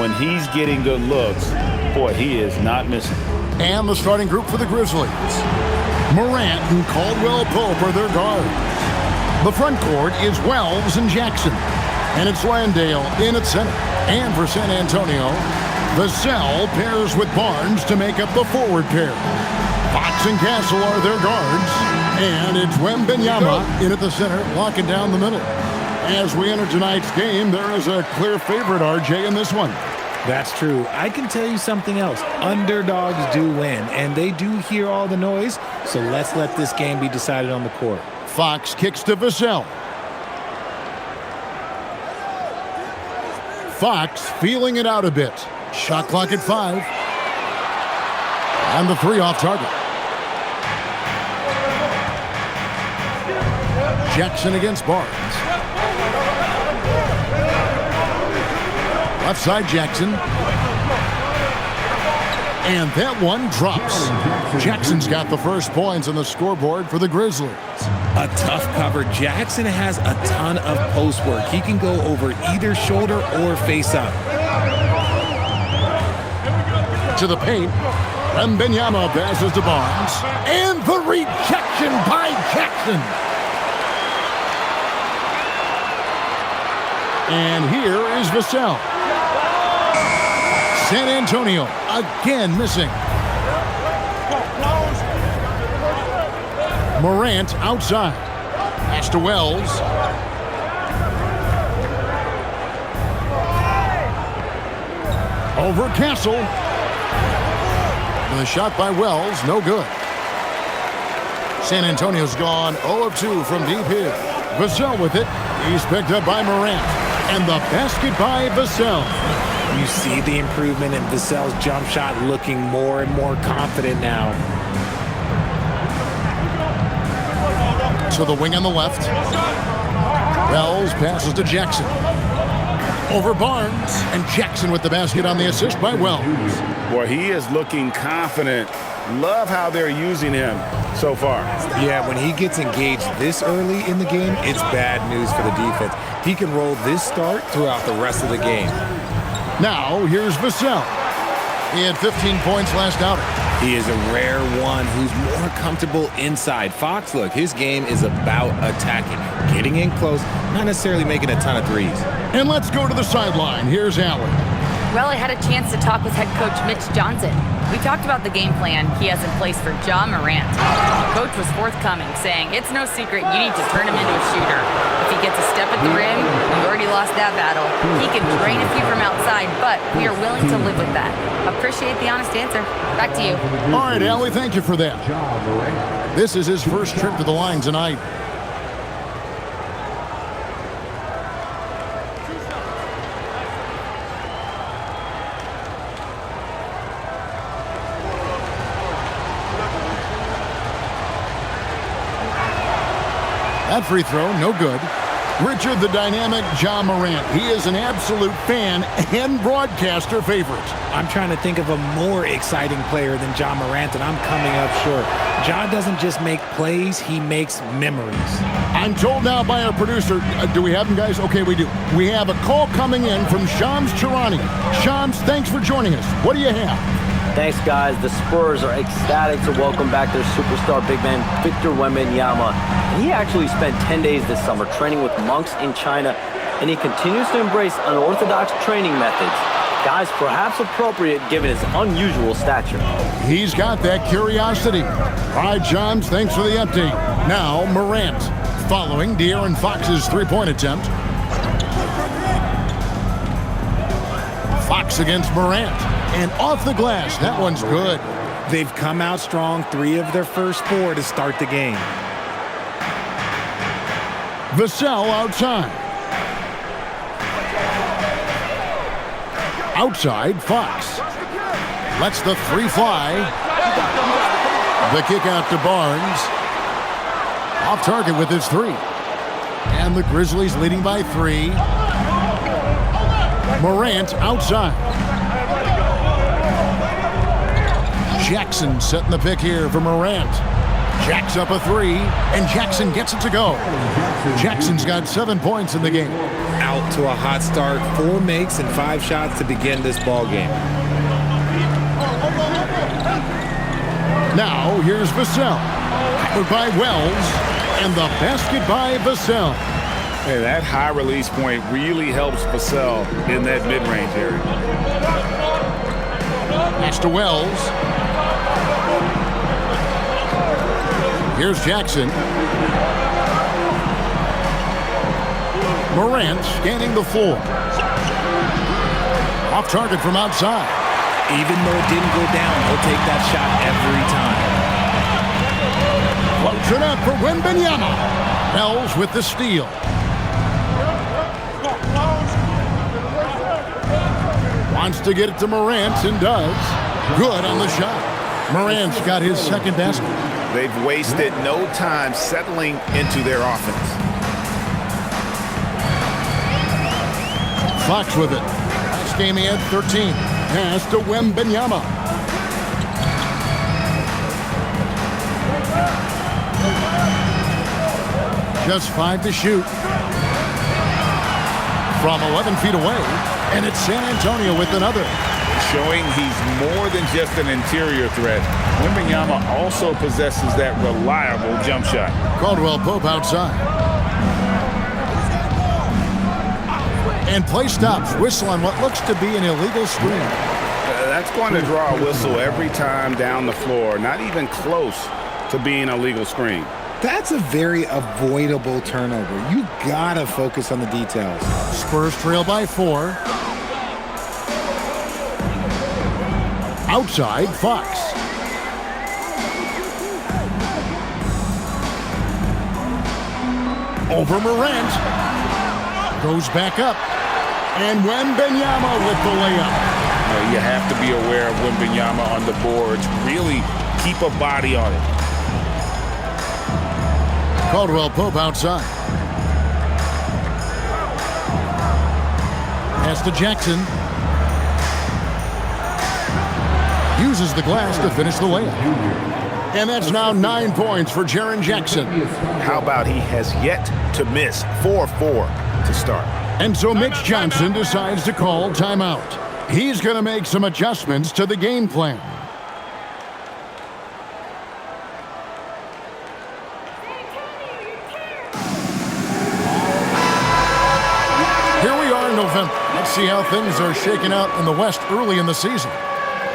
when he's getting good looks, boy, he is not missing. And the starting group for the Grizzlies. Morant and Caldwell-Pope are their guards. The front court is Wells and Jackson. And it's Landale in at center. And for San Antonio, Vassell pairs with Barnes to make up the forward pair. Fox and Castle are their guards. And it's Wembanyama in at the center, locking down the middle. As we enter tonight's game, there is a clear favorite, RJ, in this one. That's true. I can tell you something else. Underdogs do win, and they do hear all the noise, so let's let this game be decided on the court. Fox kicks to Vassell. Fox feeling it out a bit. Shot clock at 5. And the 3 off target. Jackson against Barnes. Left side Jackson. And that one drops. Jackson's got the first points on the scoreboard for the Grizzlies. A tough cover. Jackson has a ton of post work. He can go over either shoulder or face up. To the paint. Wembanyama passes to Barnes. And the rejection by Jackson. And here is Vassell. San Antonio again missing. Morant outside. Pass to Wells. Over Castle. And the shot by Wells, no good. San Antonio's gone 0 of 2 from deep here. Vassell with it. He's picked up by Morant. And the basket by Vassell. You see the improvement in Vassell's jump shot, looking more and more confident now. To the wing on the left. Wells passes to Jackson. Over Barnes. And Jackson with the basket on the assist by Wells. Boy, he is looking confident. Love how they're using him so far. Yeah, when he gets engaged this early in the game, it's bad news for the defense. He can roll this start throughout the rest of the game. Now, here's Vassell. He had 15 points last outing. He is a rare one who's more comfortable inside. Fox, look, his game is about attacking, getting in close, not necessarily making a ton of threes. And let's go to the sideline. Here's Allen. Well, I had a chance to talk with head coach Mitch Johnson. We talked about the game plan he has in place for Ja Morant. Coach was forthcoming, saying, it's no secret you need to turn him into a shooter. If he gets a step at the rim, we already lost that battle. He can drain a few from outside, but we are willing to live with that. Appreciate the honest answer. Back to you. All right, Allie, thank you for that. This is his first trip to the line tonight. That free throw, no good. Richard, the dynamic Ja Morant. He is an absolute fan and broadcaster favorite. I'm trying to think of a more exciting player than Ja Morant, and I'm coming up short. Ja doesn't just make plays, he makes memories. I'm told now by our producer, do we have him, guys? Okay, we do. We have a call coming in from Shams Charania. Shams, thanks for joining us. What do you have? Thanks, guys. The Spurs are ecstatic to welcome back their superstar big man, Victor Wembanyama. He actually spent 10 days this summer training with monks in China, and he continues to embrace unorthodox training methods. Guys, perhaps appropriate given his unusual stature. He's got that curiosity. All right, Johns, thanks for the update. Now, Morant, following De'Aaron Fox's three-point attempt. Fox against Morant. And off the glass, that one's good. They've come out strong, 3 of their first 4 to start the game. Vassell outside. Outside, Fox. Lets the 3 fly. The kick out to Barnes. Off target with his 3. And the Grizzlies leading by 3. Morant outside. Jackson setting the pick here for Morant. Jacks up a three, and Jackson gets it to go. Jackson's got 7 points in the game. Out to a hot start. 4 makes and 5 shots to begin this ball game. Now, here's Vassell. Powered by Wells, and the basket by Vassell. Hey, that high release point really helps Vassell in that mid-range area. Pass to Wells. Here's Jackson. Morant scanning the floor. Off target from outside. Even though it didn't go down, he'll take that shot every time. Floats it up for Wembanyama. Wells with the steal. Wants to get it to Morant and does. Good on the shot. Morant's got his second basket. They've wasted no time settling into their offense. Fox with it. Last game he had 13. Pass to Wembanyama. Just 5 to shoot. From 11 feet away. And it's San Antonio with another. Showing he's more than just an interior threat. Wembanyama also possesses that reliable jump shot. Caldwell Pope outside. And play stops. Whistle on what looks to be an illegal screen. That's going to draw a whistle every time down the floor. Not even close to being a legal screen. That's a very avoidable turnover. You gotta focus on the details. Spurs trail by 4. Outside, Fox. Over Morant. Goes back up. And Wembanyama with the layup. You have to be aware of Wembanyama on the boards. Really keep a body on it. Caldwell Pope outside. Pass to Jackson. Uses the glass to finish the layup. And that's now 9 points for Jaren Jackson. How about he has yet to miss 4-4 to start. And so Mitch Johnson decides to call timeout. He's going to make some adjustments to the game plan. Here we are in November. Let's see how things are shaking out in the West early in the season.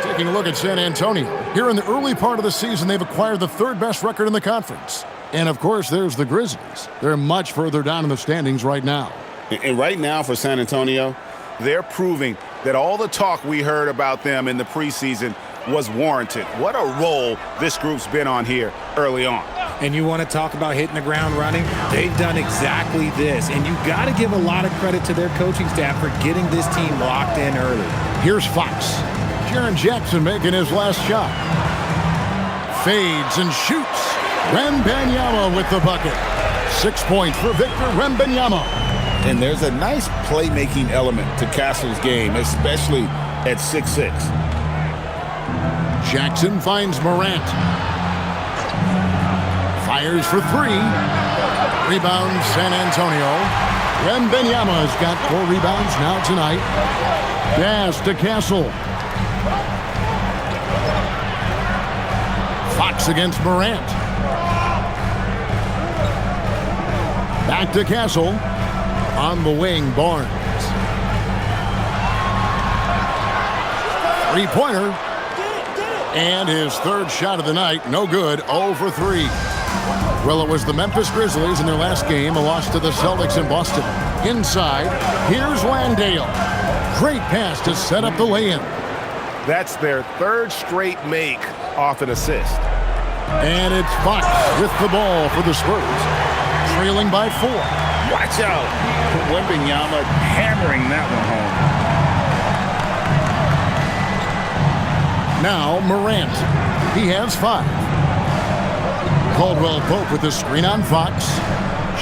Taking a look at San Antonio. Here in the early part of the season, they've acquired the 3rd best record in the conference. And, of course, there's the Grizzlies. They're much further down in the standings right now. And right now for San Antonio, they're proving that all the talk we heard about them in the preseason was warranted. What a role this group's been on here early on. And you want to talk about hitting the ground running? They've done exactly this. And you got to give a lot of credit to their coaching staff for getting this team locked in early. Here's Fox. Jaren Jackson making his last shot. Fades and shoots. Wembanyama with the bucket. 6 points for Victor Wembanyama. And there's a nice playmaking element to Castle's game, especially at 6'6". Jackson finds Morant. Fires for 3. Rebound San Antonio. Wembanyama's got 4 rebounds now tonight. Pass to Castle. Fox against Morant. Back to Castle. On the wing, Barnes. 3-pointer. And his 3rd shot of the night, no good, 0 for 3. Well, it was the Memphis Grizzlies in their last game, a loss to the Celtics in Boston. Inside, here's Landale. Great pass to set up the lay-in. That's their 3rd straight make off an assist. And it's Fox with the ball for the Spurs. Trailing by 4. Watch out. Wembanyama hammering that one home. Now Morant. He has 5. Caldwell Pope with the screen on Fox.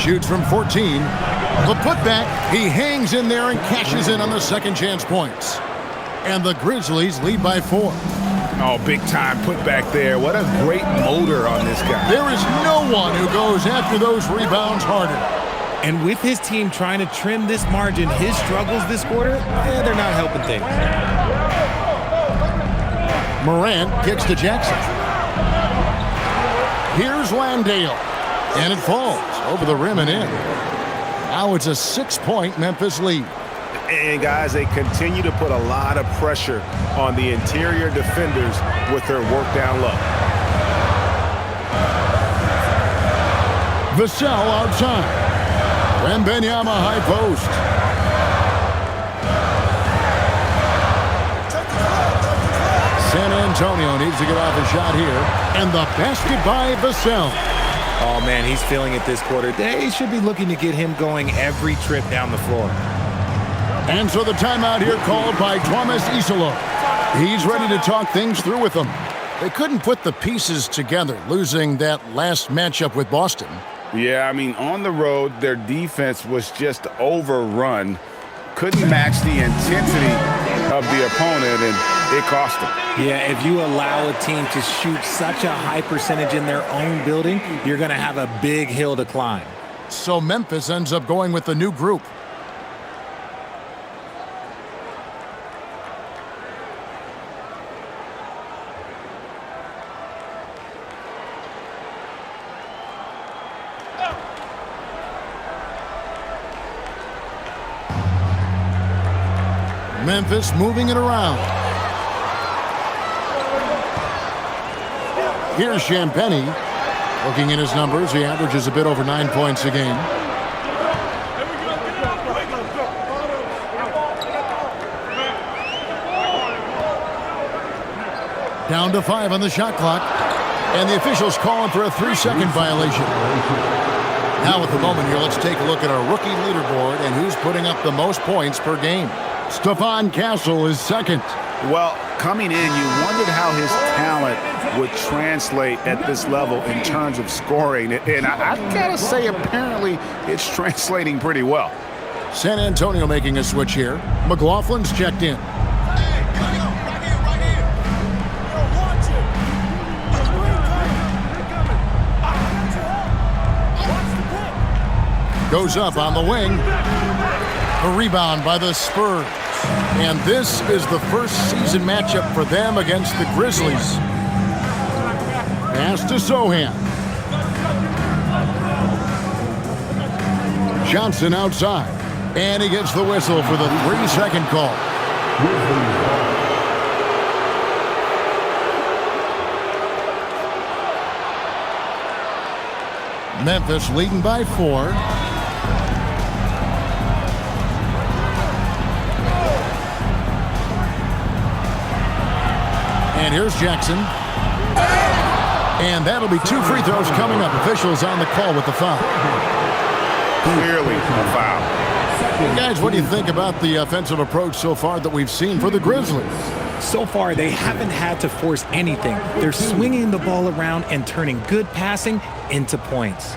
Shoots from 14. The putback. He hangs in there and cashes in on the second chance points. And the Grizzlies lead by 4. Oh, big time put back there. What a great motor on this guy. There is no one who goes after those rebounds harder. And with his team trying to trim this margin, his struggles this quarter, they're not helping things. Morant kicks to Jackson. Here's Landale. And it falls over the rim and in. Now it's a 6-point Memphis lead. And, guys, they continue to put a lot of pressure on the interior defenders with their work down low. Vassell outside. Wembanyama high post. San Antonio needs to get off a shot here. And the basket by Vassell. Oh, man, he's feeling it this quarter. They should be looking to get him going every trip down the floor. And so the timeout here called by Thomas Isolo. He's ready to talk things through with them. They couldn't put the pieces together, losing that last matchup with Boston. Yeah, I mean, on the road, their defense was just overrun. Couldn't match the intensity of the opponent, and it cost them. Yeah, if you allow a team to shoot such a high percentage in their own building, you're going to have a big hill to climb. So Memphis ends up going with the new group. Memphis moving it around. Here's Champagnie. Looking at his numbers, he averages a bit over 9 points a game. Down to 5 on the shot clock. And the officials calling for a 3-second violation. Now at the moment here, let's take a look at our rookie leaderboard and who's putting up the most points per game. Stephon Castle is second. Well, coming in, you wondered how his talent would translate at this level in terms of scoring. And I've got to say, apparently, it's translating pretty well. San Antonio making a switch here. McLaughlin's checked in. Goes up on the wing. A rebound by the Spurs. And this is the first season matchup for them against the Grizzlies. Pass to Sohan. Johnson outside. And he gets the whistle for the 3-second call. Memphis leading by 4. And here's Jackson. And that'll be 2 free throws coming up. Officials on the call with the foul. Clearly a foul. Guys, what do you think about the offensive approach so far that we've seen for the Grizzlies? So far, they haven't had to force anything. They're swinging the ball around and turning good passing into points.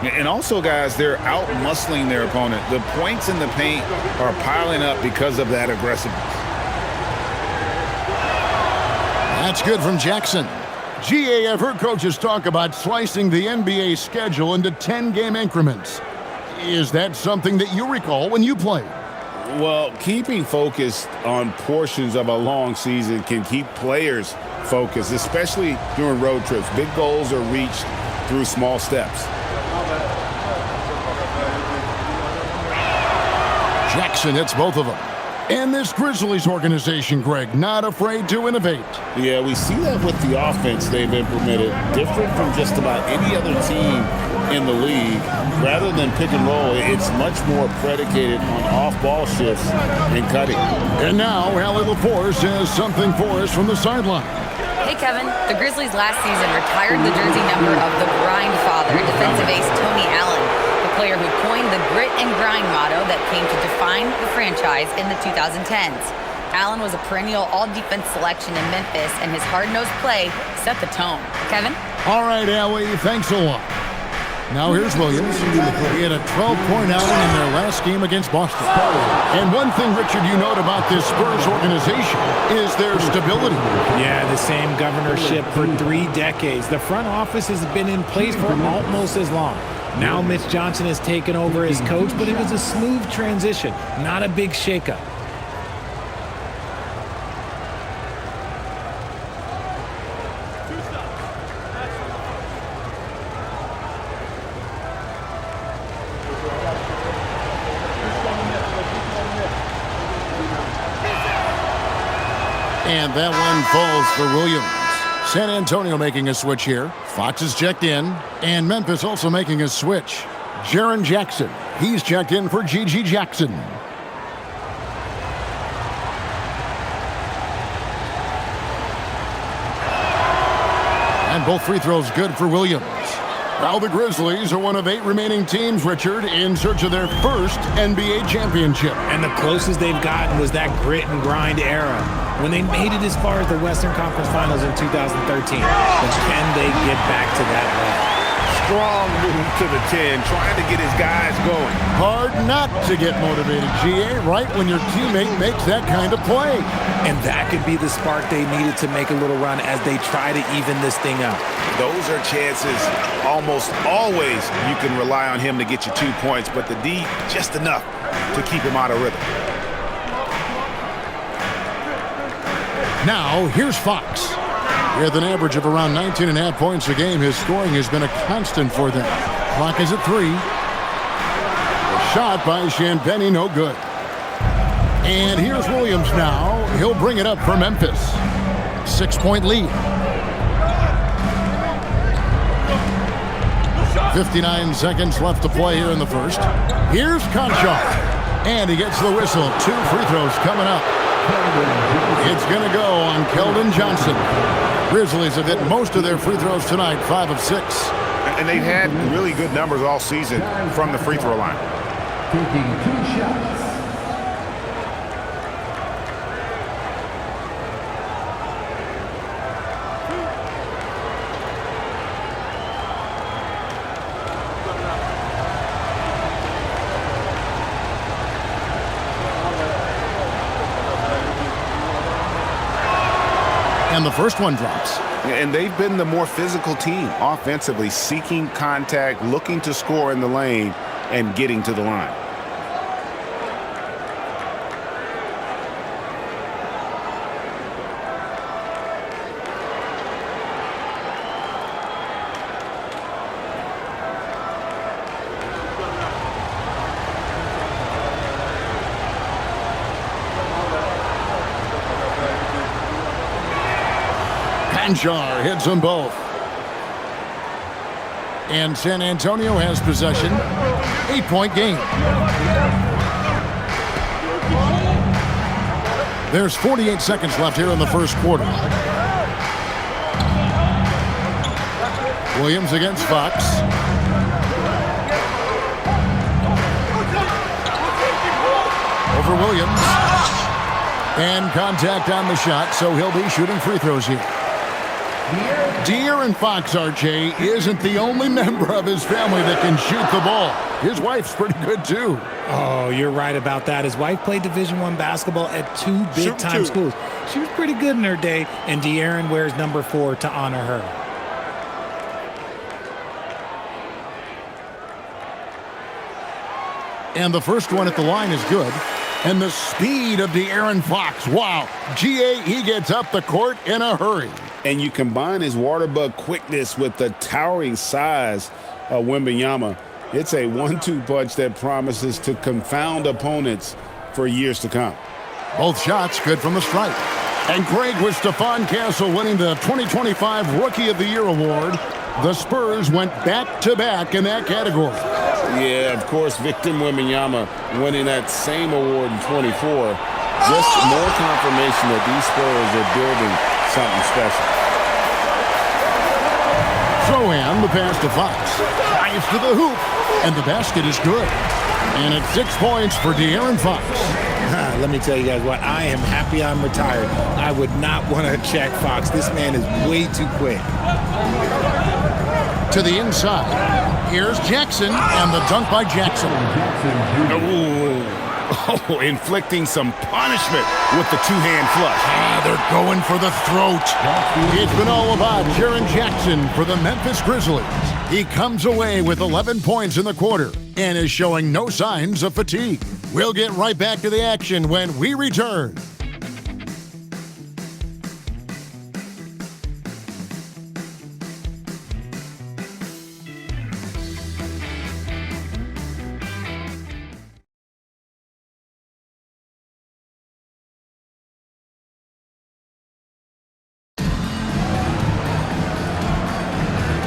And also, guys, they're out-muscling their opponent. The points in the paint are piling up because of that aggressiveness. That's good from Jackson. GA, I've heard coaches talk about slicing the NBA schedule into 10-game increments. Is that something that you recall when you played? Well, keeping focused on portions of a long season can keep players focused, especially during road trips. Big goals are reached through small steps. Jackson hits both of them. And this Grizzlies organization, Greg, not afraid to innovate. Yeah, we see that with the offense they've implemented, different from just about any other team in the league. Rather than pick and roll, it's much more predicated on off-ball shifts and cutting. And now, Allie LaForce has something for us from the sideline. Hey, Kevin. The Grizzlies last season retired the jersey number of the grind father, defensive ace Tony Allen, the player who coined the grit and grind motto that came to define the franchise in the 2010s. Allen was a perennial all-defense selection in Memphis, and his hard-nosed play set the tone. Kevin? All right, Allie, thanks a lot. Now here's Williams. He had a 12-point outing in their last game against Boston. And one thing, Richard, you note about this Spurs organization is their stability. Yeah, the same governorship for 3 decades. The front office has been in place for almost as long. Now Mitch Johnson has taken over as coach, but it was a smooth transition, not a big shakeup. And that one falls for Williams. San Antonio making a switch here. Fox is checked in. And Memphis also making a switch. Jaren Jackson. He's checked in for G.G. Jackson. And both free throws good for Williams. Now the Grizzlies are one of 8 remaining teams, Richard, in search of their first NBA championship. And the closest they've gotten was that grit and grind era, when they made it as far as the Western Conference Finals in 2013. But can they get back to that level? Strong move to the 10, trying to get his guys going. Hard not to get motivated, GA, right when your teammate makes that kind of play. And that could be the spark they needed to make a little run as they try to even this thing up. Those are chances almost always you can rely on him to get you 2 points, but the D just enough to keep him out of rhythm. Now, here's Fox. With an average of around 19.5 points a game, his scoring has been a constant for them. Clock is at 3. A shot by Champagnie, no good. And here's Williams now. He'll bring it up for Memphis. 6-point lead. 59 seconds left to play here in the first. Here's Conchar. And he gets the whistle. 2 free throws coming up. It's going to go on Keldon Johnson. Grizzlies have hit most of their free throws tonight, 5 of 6. And they've had really good numbers all season from the free throw line. Taking 2 shots. And the first one drops. And they've been the more physical team offensively, seeking contact, looking to score in the lane, and getting to the line. Conchar hits them both. And San Antonio has possession. 8-point game. There's 48 seconds left here in the first quarter. Williams against Fox. Over Williams. And contact on the shot, so he'll be shooting free throws here. De'Aaron Fox, RJ, isn't the only member of his family that can shoot the ball. His wife's pretty good, too. Oh, you're right about that. His wife played Division I basketball at 2 big-time schools. She was pretty good in her day, and De'Aaron wears number 4 to honor her. And the first one at the line is good. And the speed of De'Aaron Fox. Wow. GA, he gets up the court in a hurry. And you combine his water bug quickness with the towering size of Wembanyama. It's a 1-2 punch that promises to confound opponents for years to come. Both shots good from the stripe. And Greg, with Stephon Castle winning the 2025 Rookie of the Year award, the Spurs went back-to-back in that category. Yeah, of course, Victor Wembanyama winning that same award in 24. Just more confirmation that these Spurs are building something special. Throw-in, the pass to Fox. Drives to the hoop, and the basket is good. And it's 6 points for De'Aaron Fox. Let me tell you guys what, I am happy I'm retired. I would not want to check Fox. This man is way too quick. To the inside. Here's Jackson, and the dunk by Jackson. Oh, inflicting some punishment with the two-hand flush. They're going for the throat. It's been all about Jaren Jackson for the Memphis Grizzlies. He comes away with 11 points in the quarter and is showing no signs of fatigue. We'll get right back to the action when we return.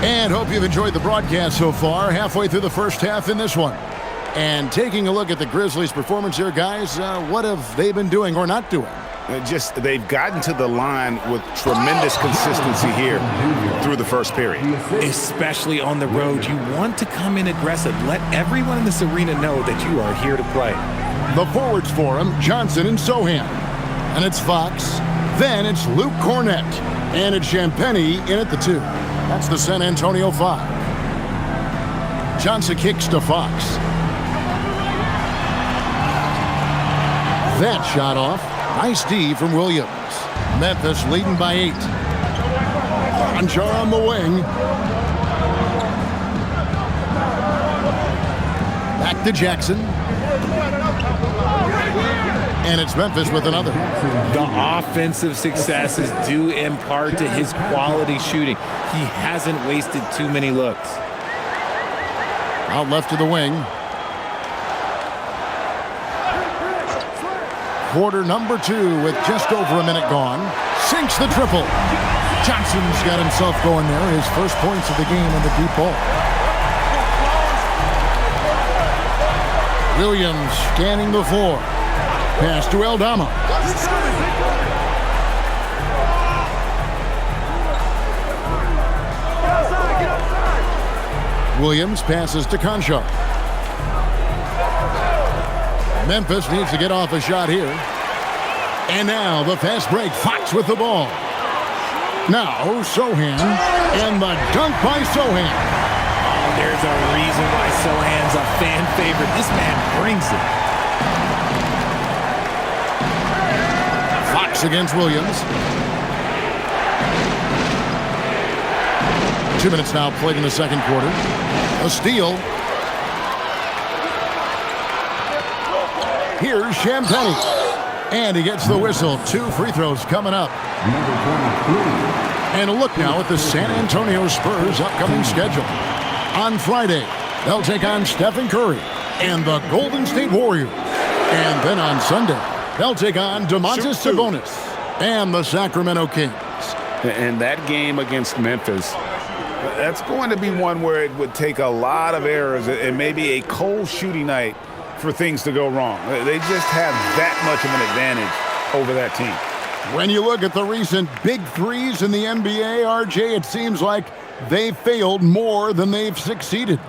And hope you've enjoyed the broadcast so far, halfway through the first half in this one. And taking a look at the Grizzlies' performance here, guys, what have they been doing or not doing? They've gotten to the line with tremendous consistency here through the first period. Especially on the road, you want to come in aggressive. Let everyone in this arena know that you are here to play. The forwards for him, Johnson and Sohan. And it's Fox. Then it's Luke Cornett. And it's Champagnie in at the 2. That's the San Antonio 5. Johnson kicks to Fox. That shot off. Nice D from Williams. Memphis leading by 8. Anjar on the wing. Back to Jackson. And it's Memphis with another. The offensive success is due in part to his quality shooting. He hasn't wasted too many looks. Out left to the wing. Quarter number 2 with just over a minute gone. Sinks the triple. Johnson's got himself going there. His first points of the game in the deep ball. Williams scanning the floor. Pass to Aldama. Williams passes to Conchar. Memphis needs to get off a shot here. And now the fast break. Fox with the ball. Now Sohan. And the dunk by Sohan. Oh, there's a reason why Sohan's a fan favorite. This man brings it. Fox against Williams. 2 minutes now played in the second quarter. A steal. Here's Champagnie. And he gets the whistle. 2 free throws coming up. And a look now at the San Antonio Spurs' upcoming schedule. On Friday, they'll take on Stephen Curry and the Golden State Warriors. And then on Sunday, they'll take on Domantas Sabonis and the Sacramento Kings. And that game against Memphis, that's going to be one where it would take a lot of errors and maybe a cold shooting night for things to go wrong. They just have that much of an advantage over that team. When you look at the recent big threes in the NBA, RJ, it seems like they've failed more than they've succeeded.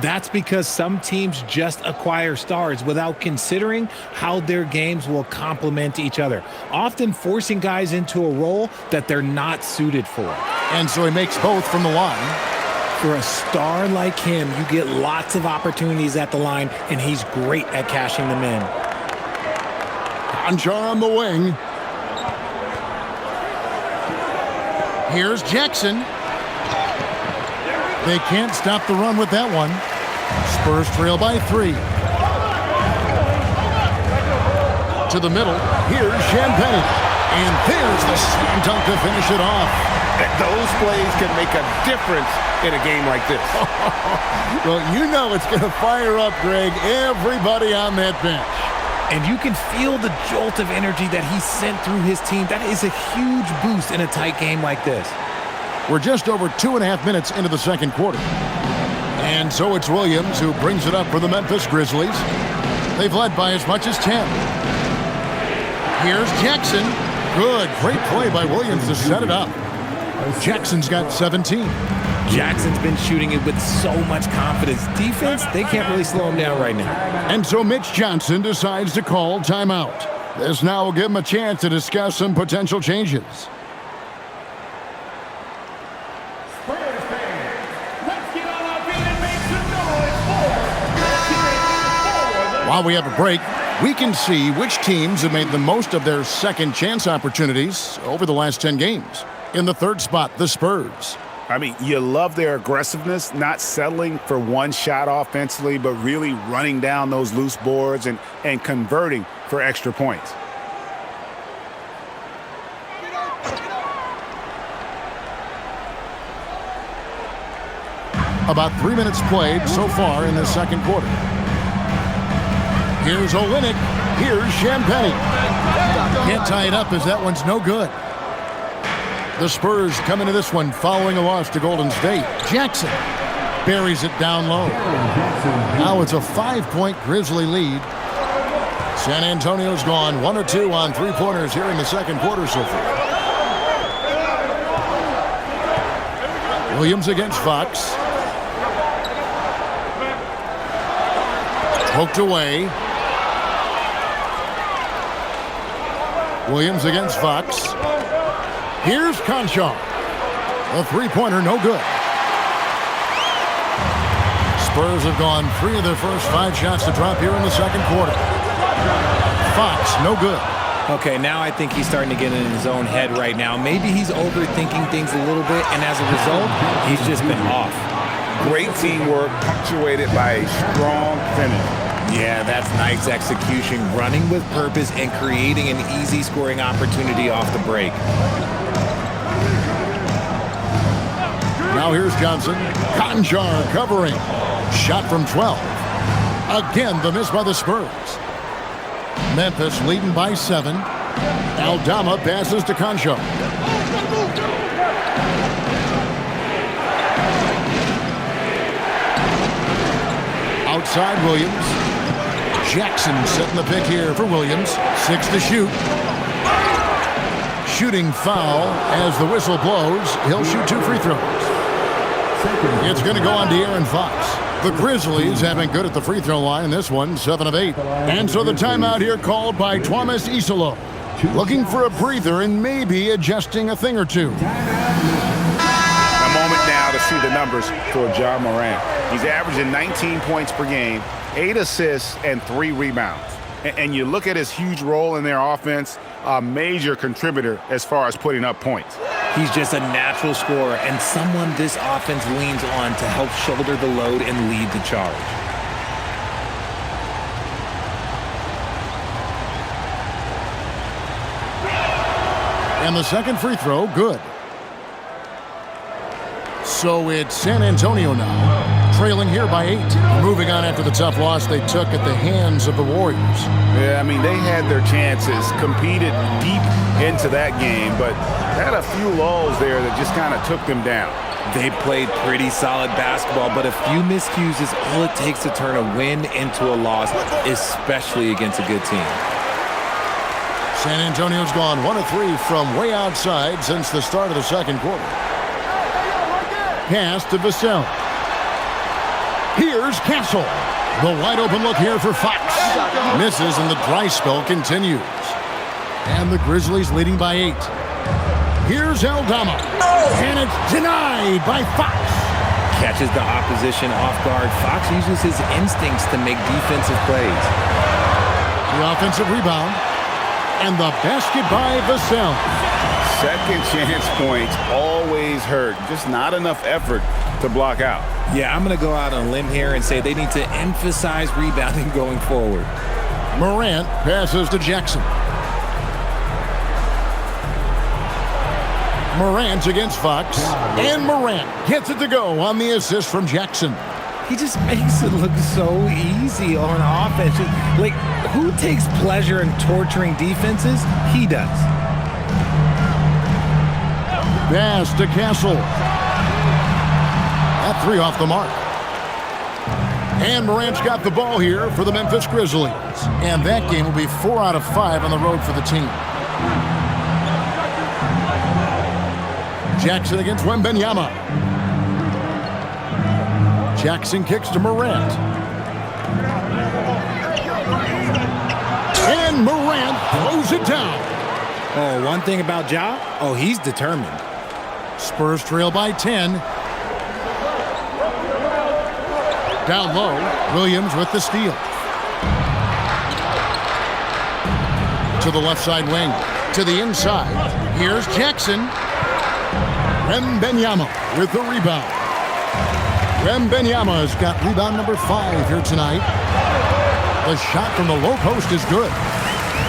That's because some teams just acquire stars without considering how their games will complement each other, often forcing guys into a role that they're not suited for. And so he makes both from the line. For a star like him, you get lots of opportunities at the line, and he's great at cashing them in. Anjar on the wing. Here's Jackson. They can't stop the run with that one. Spurs trail by 3. To the middle. Here's Champagnie. And there's the slam dunk to finish it off. Those plays can make a difference in a game like this. Well, you know it's going to fire up, Greg, everybody on that bench. And you can feel the jolt of energy that he sent through his team. That is a huge boost in a tight game like this. We're just over 2.5 minutes into the second quarter. And so it's Williams who brings it up for the Memphis Grizzlies. They've led by as much as 10. Here's Jackson. Good, great play by Williams to set it up. Jackson's got 17. Jackson's been shooting it with so much confidence. Defense, they can't really slow him down right now. And so Mitch Johnson decides to call timeout. This now will give him a chance to discuss some potential changes. While we have a break, we can see which teams have made the most of their second chance opportunities over the last 10 games. In the third spot, the Spurs. I mean, you love their aggressiveness, not settling for one shot offensively, but really running down those loose boards and converting for extra points. About 3 minutes played so far in the second quarter. Here's Olynyk. Here's Champagnie. Can't tie it up as that one's no good. The Spurs come into this one following a loss to Golden State. Jackson buries it down low. Now it's a 5-point Grizzly lead. San Antonio's gone 1 or 2 on three-pointers here in the second quarter so far. Williams against Fox. Poked away. Williams against Fox. Here's Conchar. A three-pointer, no good. Spurs have gone 3 of their first 5 shots to drop here in the second quarter. Fox, no good. Okay, now I think he's starting to get in his own head right now. Maybe he's overthinking things a little bit, and as a result, he's just been off. Great teamwork punctuated by a strong finish. Yeah, that's nice execution, running with purpose and creating an easy scoring opportunity off the break. Now here's Johnson. Conchar covering. Shot from 12. Again, the miss by the Spurs. Memphis leading by 7. Aldama passes to Conchar. Outside Williams. Jackson setting the pick here for Williams. 6 to shoot. Shooting foul as the whistle blows. He'll shoot 2 free throws. It's going to go on to Aaron Fox. The Grizzlies have been good at the free throw line in this one, 7 of 8. And so the timeout here called by Thomas Isolo. Looking for a breather and maybe adjusting a thing or two. A moment now to see the numbers for Ja Morant. He's averaging 19 points per game, 8 assists, and 3 rebounds. And you look at his huge role in their offense, a major contributor as far as putting up points. He's just a natural scorer and someone this offense leans on to help shoulder the load and lead the charge. And the second free throw, good. So it's San Antonio now, trailing here by 8. Moving on after the tough loss they took at the hands of the Warriors. Yeah, I mean, they had their chances, competed deep into that game, but had a few lulls there that just kind of took them down. They played pretty solid basketball, but a few miscues is all it takes to turn a win into a loss, especially against a good team. San Antonio's gone 1 of 3 from way outside since the start of the second quarter. Pass to Vassell. Here's Castle. The wide open look here for Fox. Misses and the dry spell continues. And the Grizzlies leading by 8. Here's Aldama. And it's denied by Fox. Catches the opposition off guard. Fox uses his instincts to make defensive plays. The offensive rebound. And the basket by Vassell. Second chance points always hurt. Just not enough effort to block out. Yeah, I'm going to go out on a limb here and say they need to emphasize rebounding going forward. Morant passes to Jackson. Morant against Fox. And Morant gets it to go on the assist from Jackson. He just makes it look so easy on offense. Like, who takes pleasure in torturing defenses? He does. Pass to Castle. That 3 off the mark. And Morant's got the ball here for the Memphis Grizzlies. And that game will be 4 out of 5 on the road for the team. Jackson against Wembanyama. Jackson kicks to Morant. And Morant throws it down. Oh, one thing about Ja, he's determined. Spurs trail by 10. Down low, Williams with the steal. to the left side wing. To the inside. Here's Jackson. Wembanyama with the rebound. Wembanyama's got rebound number 5 here tonight. The shot from the low post is good.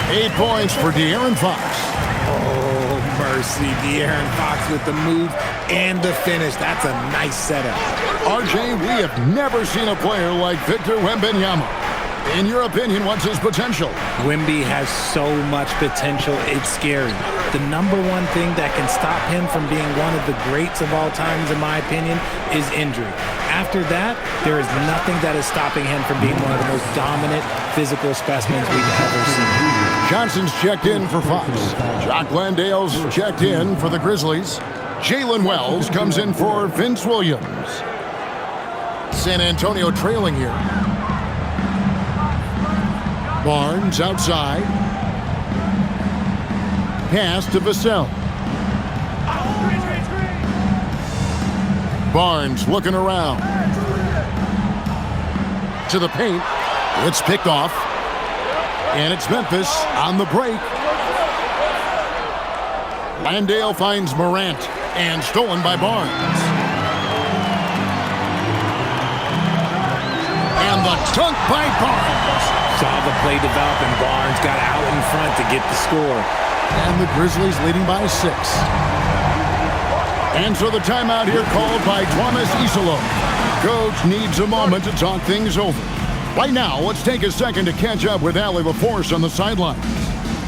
8 points for De'Aaron Fox. Oh, mercy. De'Aaron Fox with the move and the finish. That's a nice setup. RJ, we have never seen a player like Victor Wembanyama. In your opinion, what's his potential? Wemby has so much potential, it's scary. The number one thing that can stop him from being one of the greats of all times, in my opinion, is injury. After that, there is nothing that is stopping him from being one of the most dominant physical specimens we've ever seen. Johnson's checked in for Fox. Jock Landale's checked in for the Grizzlies. Jalen Wells comes in for Vince Williams. San Antonio trailing here. Barnes outside. Pass to Vassell. Barnes looking around. To the paint. It's picked off. And it's Memphis on the break. Landale finds Morant. And stolen by Barnes. And the dunk by Barnes. Saw the play develop, and Barnes got out in front to get the score. And the Grizzlies leading by 6. And so the timeout here called by Thomas Isolo. Coach needs a moment to talk things over. Right now, let's take a second to catch up with Allie LaForce on the sidelines.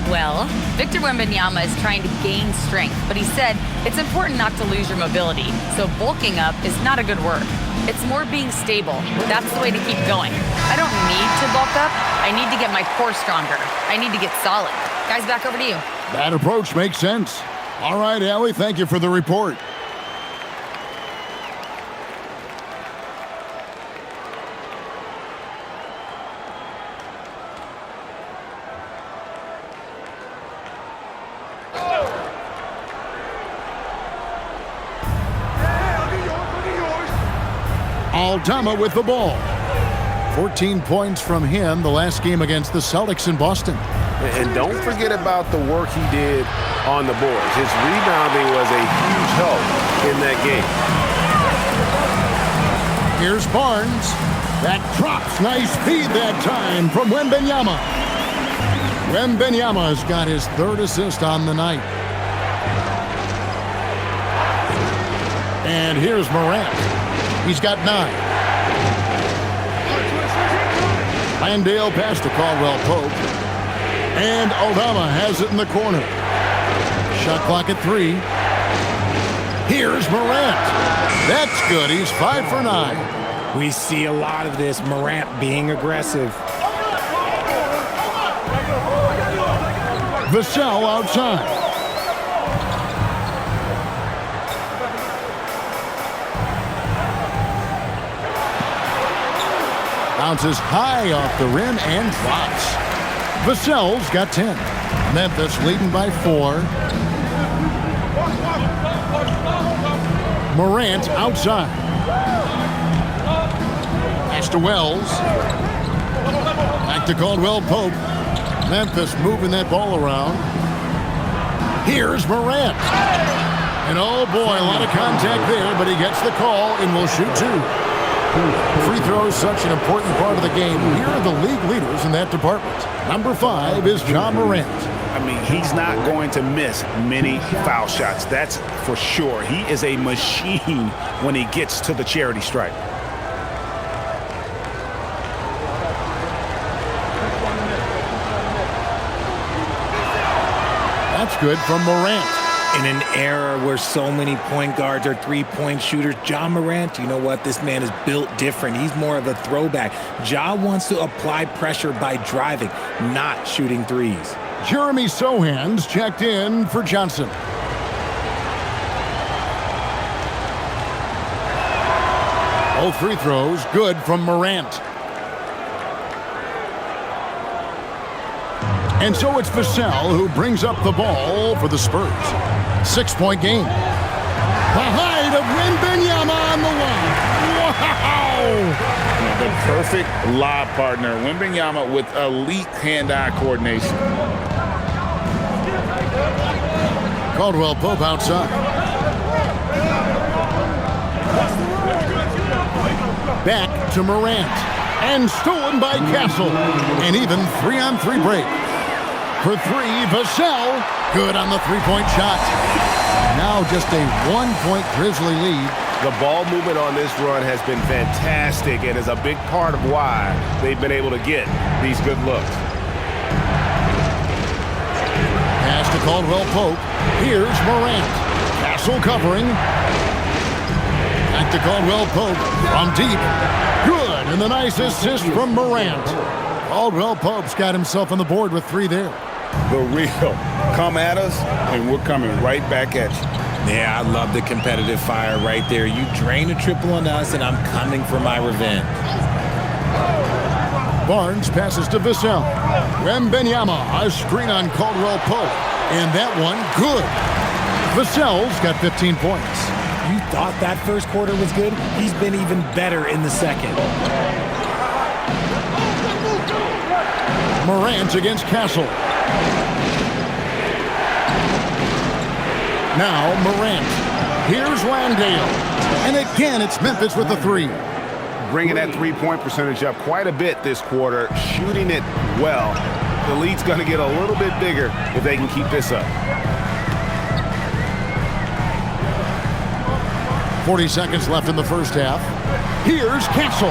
Well, Victor Wembanyama is trying to gain strength, but he said it's important not to lose your mobility, so bulking up is not a good word. It's more being stable. That's the way to keep going. I don't need to bulk up. I need to get my core stronger. I need to get solid. Guys, back over to you. That approach makes sense. All right, Allie, thank you for the report. Aldama with the ball. 14 points from him the last game against the Celtics in Boston. And don't forget about the work he did on the boards. His rebounding was a huge help in that game. Here's Barnes. That drops. Nice feed that time from Wembanyama. Wembanyama's got his 3rd assist on the night. And here's Morant. He's got 9. Landale pass to Caldwell Pope. And Aldama has it in the corner. Shot clock at 3. Here's Morant. That's good. He's 5 for 9. We see a lot of this, Morant being aggressive. Vassell outside. Bounces high off the rim and drops. Vassell's got 10. Memphis leading by 4. Morant outside. Pass to Wells. Back to Caldwell Pope. Memphis moving that ball around. Here's Morant. And oh boy, a lot of contact there, but he gets the call and will shoot 2. Free throw is such an important part of the game. Here are the league leaders in that department. Number 5 is John Morant. I mean, he's not going to miss many foul shots. That's for sure. He is a machine when he gets to the charity stripe. That's good from Morant. In an era where so many point guards are three-point shooters, John Morant, you know what? This man is built different. He's more of a throwback. Ja wants to apply pressure by driving, not shooting threes. Jeremy Sohan's checked in for Johnson. Both free throws good from Morant. And so it's Vassell who brings up the ball for the Spurs. 6-point game. The height of Wembanyama on the line. Wow! The perfect lob partner. Wembanyama with elite hand-eye coordination. Caldwell Pope outside. Back to Morant. And stolen by Castle. And even 3-on-3 break. For three, Vassell. Good on the three-point shot. Now just a 1-point Grizzly lead. The ball movement on this run has been fantastic and is a big part of why they've been able to get these good looks. Pass to Caldwell Pope. Here's Morant. Castle covering. Back to Caldwell Pope from deep. Good, and the nice assist from Morant. Caldwell Pope's got himself on the board with three there. The real. Come at us, and we're coming right back at you. Yeah, I love the competitive fire right there. You drain a triple on us, and I'm coming for my revenge. Barnes passes to Vassell. Wembanyama, a screen on Caldwell Pope. And that one, good. Vassell's got 15 points. You thought that first quarter was good? He's been even better in the second. Morant against Castle. Now Morant. Here's Landale. And again, it's Memphis with the three. Bringing that three-point percentage up quite a bit this quarter, shooting it well. The lead's going to get a little bit bigger if they can keep this up. 40 seconds left in the first half. Here's Castle.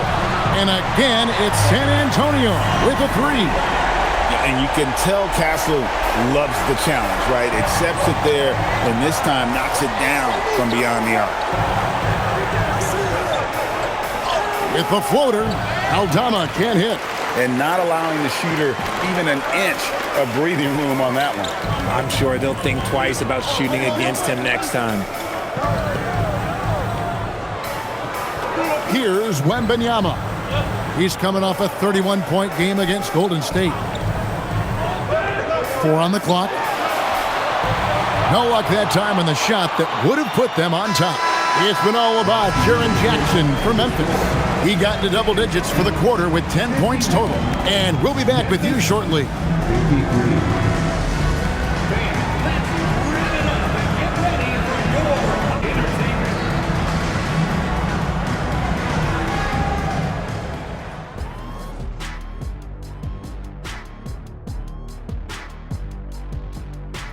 And again, it's San Antonio with a three. And you can tell Castle loves the challenge, right? Accepts it there, and this time knocks it down from beyond the arc. With the floater, Aldama can't hit. And not allowing the shooter even an inch of breathing room on that one. I'm sure they'll think twice about shooting against him next time. Here's Wembanyama. He's coming off a 31-point game against Golden State. 4 on the clock. No luck that time on the shot that would have put them on top. It's been all about Jaren Jackson for Memphis. He got into double digits for the quarter with 10 points total. And we'll be back with you shortly.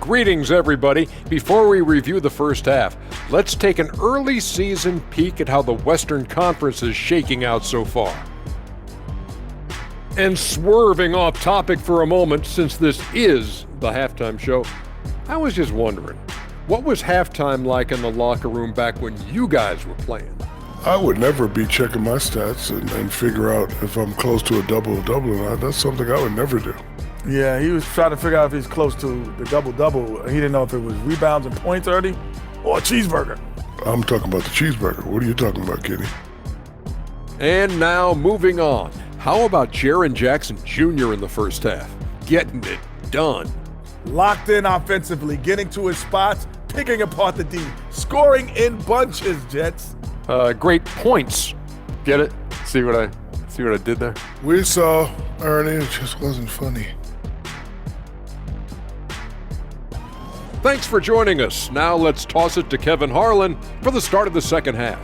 Greetings, everybody. Before we review the first half, let's take an early season peek at how the Western Conference is shaking out so far. And swerving off topic for a moment, since this is the halftime show, I was just wondering, what was halftime like in the locker room back when you guys were playing? I would never be checking my stats and figure out if I'm close to a double-double or not. That's something I would never do. Yeah, he was trying to figure out if he's close to the double-double. He didn't know if it was rebounds and points early or a cheeseburger. I'm talking about the cheeseburger. What are you talking about, Kenny? And now, moving on. How about Jaren Jackson Jr. in the first half? Getting it done. Locked in offensively, getting to his spots, picking apart the D, scoring in bunches, Jets. Great points. Get it? See what I did there? We saw, Ernie, it just wasn't funny. Thanks for joining us. Now let's toss it to Kevin Harlan for the start of the second half.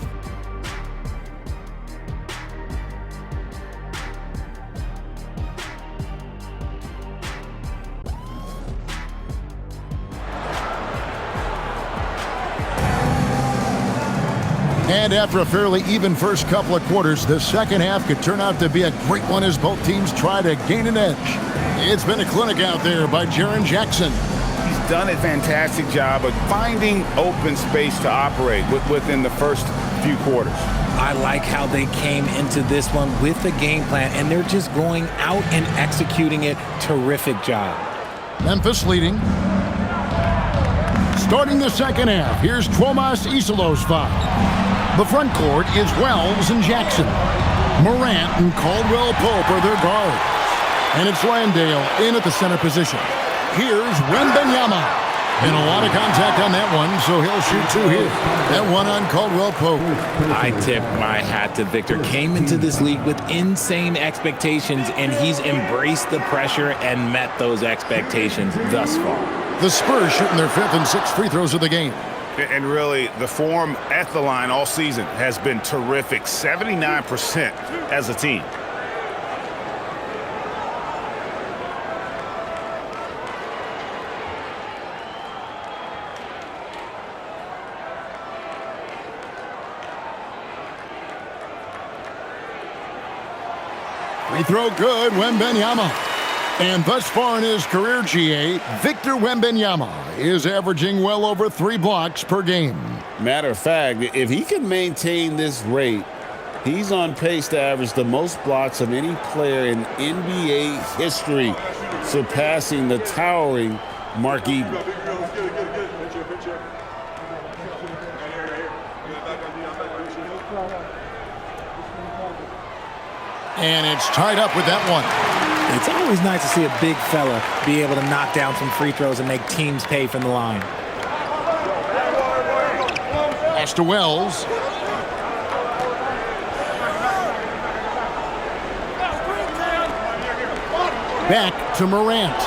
And after a fairly even first couple of quarters, the second half could turn out to be a great one as both teams try to gain an edge. It's been a clinic out there by Jaren Jackson. He's done a fantastic job of finding open space to operate within the first few quarters. I like how they came into this one with a game plan, and they're just going out and executing it. Terrific job. Memphis leading. Starting the second half, here's Tomas Isolos's foul. The front court is Wells and Jackson. Morant and Caldwell Pope are their guards. And it's Landale in at the center position. Here's Wembanyama. And a lot of contact on that one, so he'll shoot two here. That one on Caldwell Pope. I tip my hat to Victor. Came into this league with insane expectations, and he's embraced the pressure and met those expectations thus far. The Spurs shooting their 5th and 6th free throws of the game. And really, the form at the line all season has been terrific. 79% as a team. Free throw good, Wembanyama. And thus far in his career, GA, Victor Wembanyama is averaging well over 3 blocks per game. Matter of fact, if he can maintain this rate, he's on pace to average the most blocks of any player in NBA history, surpassing the towering Mark Eaton. And it's tied up with that one. It's always nice to see a big fella be able to knock down some free throws and make teams pay from the line. Pass to Wells. Back to Morant.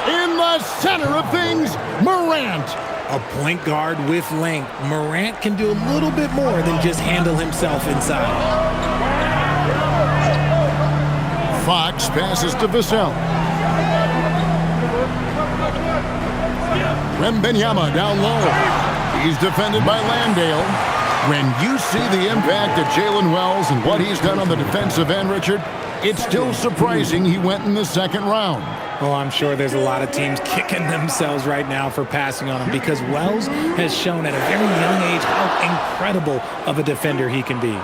In the center of things, Morant. A point guard with length. Morant can do a little bit more than just handle himself inside. Fox passes to Vassell. Wembanyama down low. He's defended by Landale. When you see the impact of Jalen Wells and what he's done on the defensive end, Richard, it's still surprising he went in the 2nd round. Well, I'm sure there's a lot of teams kicking themselves right now for passing on him because Wells has shown at a very young age how incredible of a defender he can be.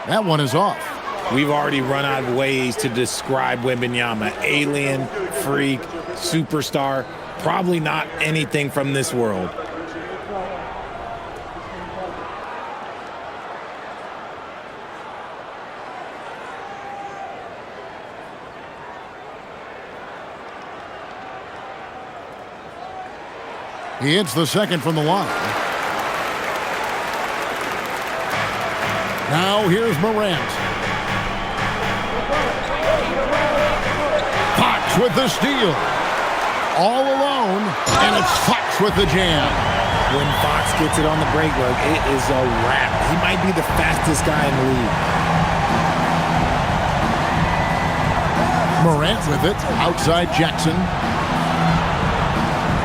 That one is off. We've already run out of ways to describe Wembanyama. Alien, freak, superstar, probably not anything from this world. He hits the 2nd from the line. Now here's Morant. Fox with the steal. All alone, and it's Fox with the jam. When Fox gets it on the break work, it is a wrap. He might be the fastest guy in the league. Morant with it, outside Jackson.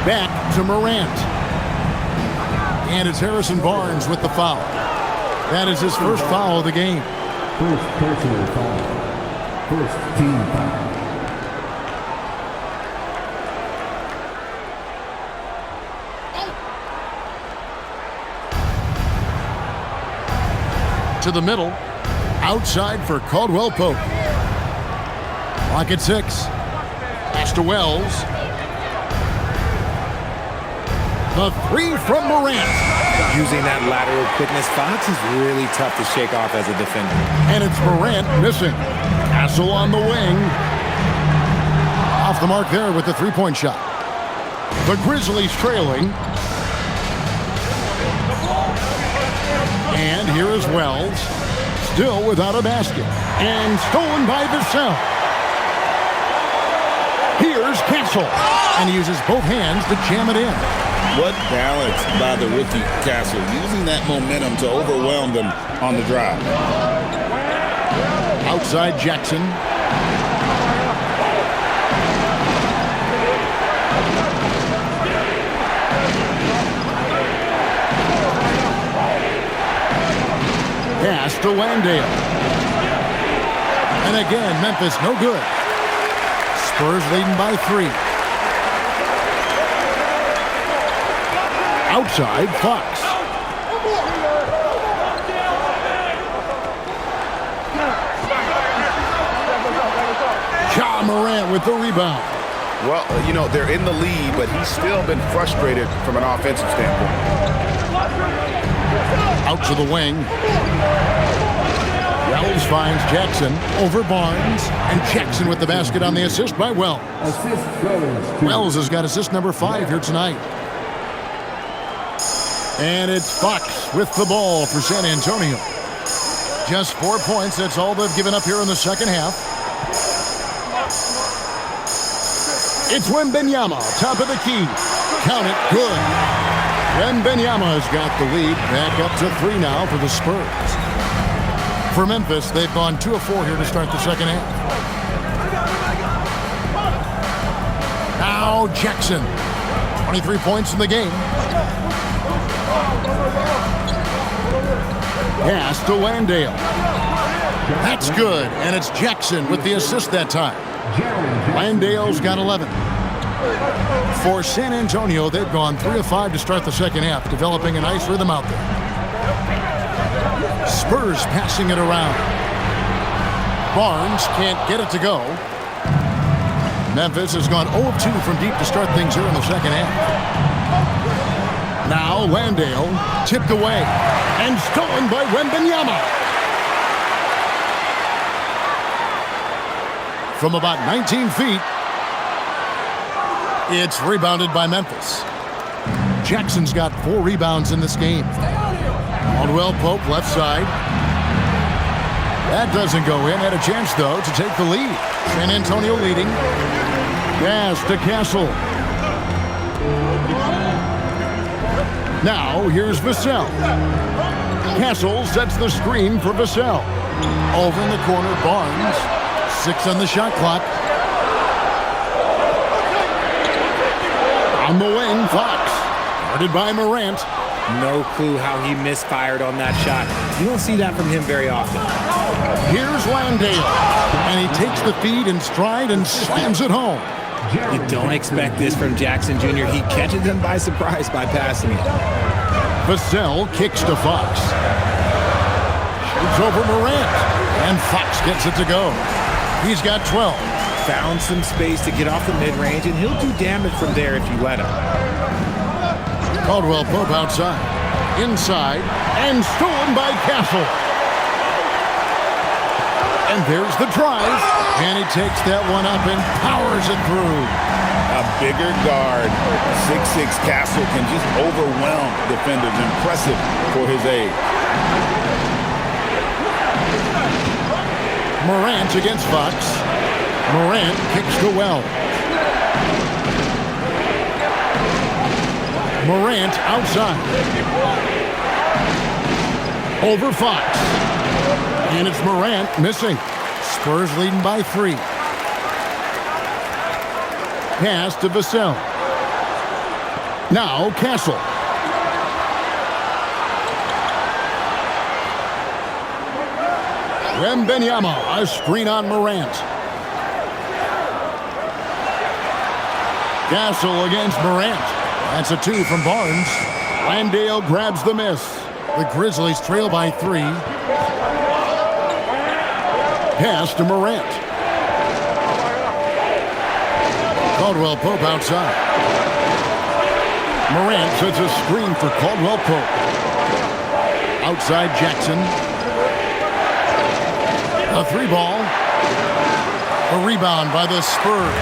Back to Morant. And it's Harrison Barnes with the foul. That is his first foul of the game. First personal foul. First team foul. To the middle. Outside for Caldwell Pope. Clock at 6. Pass to Wells. The 3 from Morant. Using that lateral quickness, Fox is really tough to shake off as a defender. And it's Morant missing. Castle on the wing. Off the mark there with the 3-point shot. The Grizzlies trailing. And here is Wells. Still without a basket. And stolen by Vassell. Here's Castle. And he uses both hands to jam it in. What balance by the rookie Castle, using that momentum to overwhelm them on the drive. Outside Jackson. Pass to Landale. And again, Memphis no good. Spurs leading by 3. Outside, Fox. Ja Morant with the rebound. Well, you know, they're in the lead, but he's still been frustrated from an offensive standpoint. Out to the wing. Wells finds Jackson over Barnes, and Jackson with the basket on the assist by Wells. Wells has got assist number 5 here tonight. And it's Fox with the ball for San Antonio. Just 4 points, that's all they've given up here in the second half. It's Wembanyama, top of the key. Count it, good. Wembanyama's got the lead, back up to 3 now for the Spurs. For Memphis, they've gone 2 of 4 here to start the second half. Now Jackson, 23 points in the game. Pass to Landale. That's good, and it's Jackson with the assist that time. Landale's got 11. For San Antonio, they've gone 3 of 5 to start the second half, developing a nice rhythm out there. Spurs passing it around. Barnes can't get it to go. Memphis has gone 0 of 2 from deep to start things here in the second half. Now Landale tipped away and stolen by Wembanyama. From about 19 feet, it's rebounded by Memphis. Jackson's got 4 rebounds in this game. Caldwell Pope left side. That doesn't go in. Had a chance, though, to take the lead. San Antonio leading. Pass to Castle. Now, here's Vassell. Castle sets the screen for Vassell. Over in the corner, Barnes. 6 on the shot clock. On the wing, Fox. Guarded by Morant. No clue how he misfired on that shot. You don't see that from him very often. Here's Landale. And he takes the feed in stride and slams it home. You don't expect this from Jackson Jr. He catches them by surprise by passing it. Vassell kicks to Fox. Shoots over Morant. And Fox gets it to go. He's got 12. Found some space to get off the mid-range, and he'll do damage from there if you let him. Caldwell Pope outside. Inside. And stolen by Castle. And there's the drive. And he takes that one up and powers it through. A bigger guard, 6'6" Castle can just overwhelm defenders. Impressive for his age. Morant against Fox. Morant kicks to Wells. Morant outside. Over Fox. And it's Morant missing. Spurs leading by 3. Pass to Vassell. Now Castle. Wembanyama, a screen on Morant. Castle against Morant. That's a 2 from Barnes. Landale grabs the miss. The Grizzlies trail by 3. Pass to Morant. Caldwell Pope outside. Morant sets a screen for Caldwell Pope. Outside Jackson. A 3-ball. A rebound by the Spurs.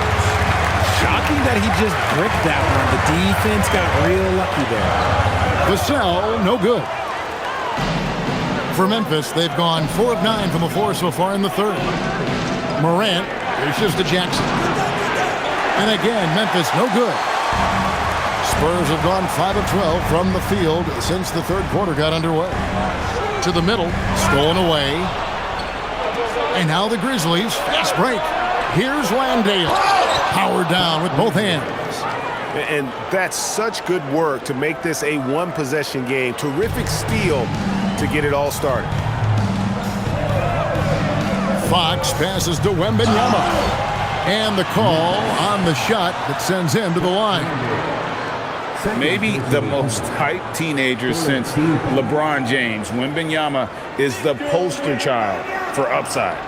Shocking that he just bricked that one. The defense got real lucky there. Vassell, no good. For Memphis, they've gone 4 of 9 from the floor so far in the third. Morant dishes to Jackson. And again, Memphis, no good. Spurs have gone 5 of 12 from the field since the third quarter got underway. To the middle, stolen away. And now the Grizzlies, fast break. Here's Landale. Powered down with both hands. And that's such good work to make this a one-possession game. Terrific steal to get it all started. Fox passes to Wembanyama. And the call on the shot that sends him to the line. Maybe the most hyped teenager since LeBron James. Wembanyama is the poster child for upside.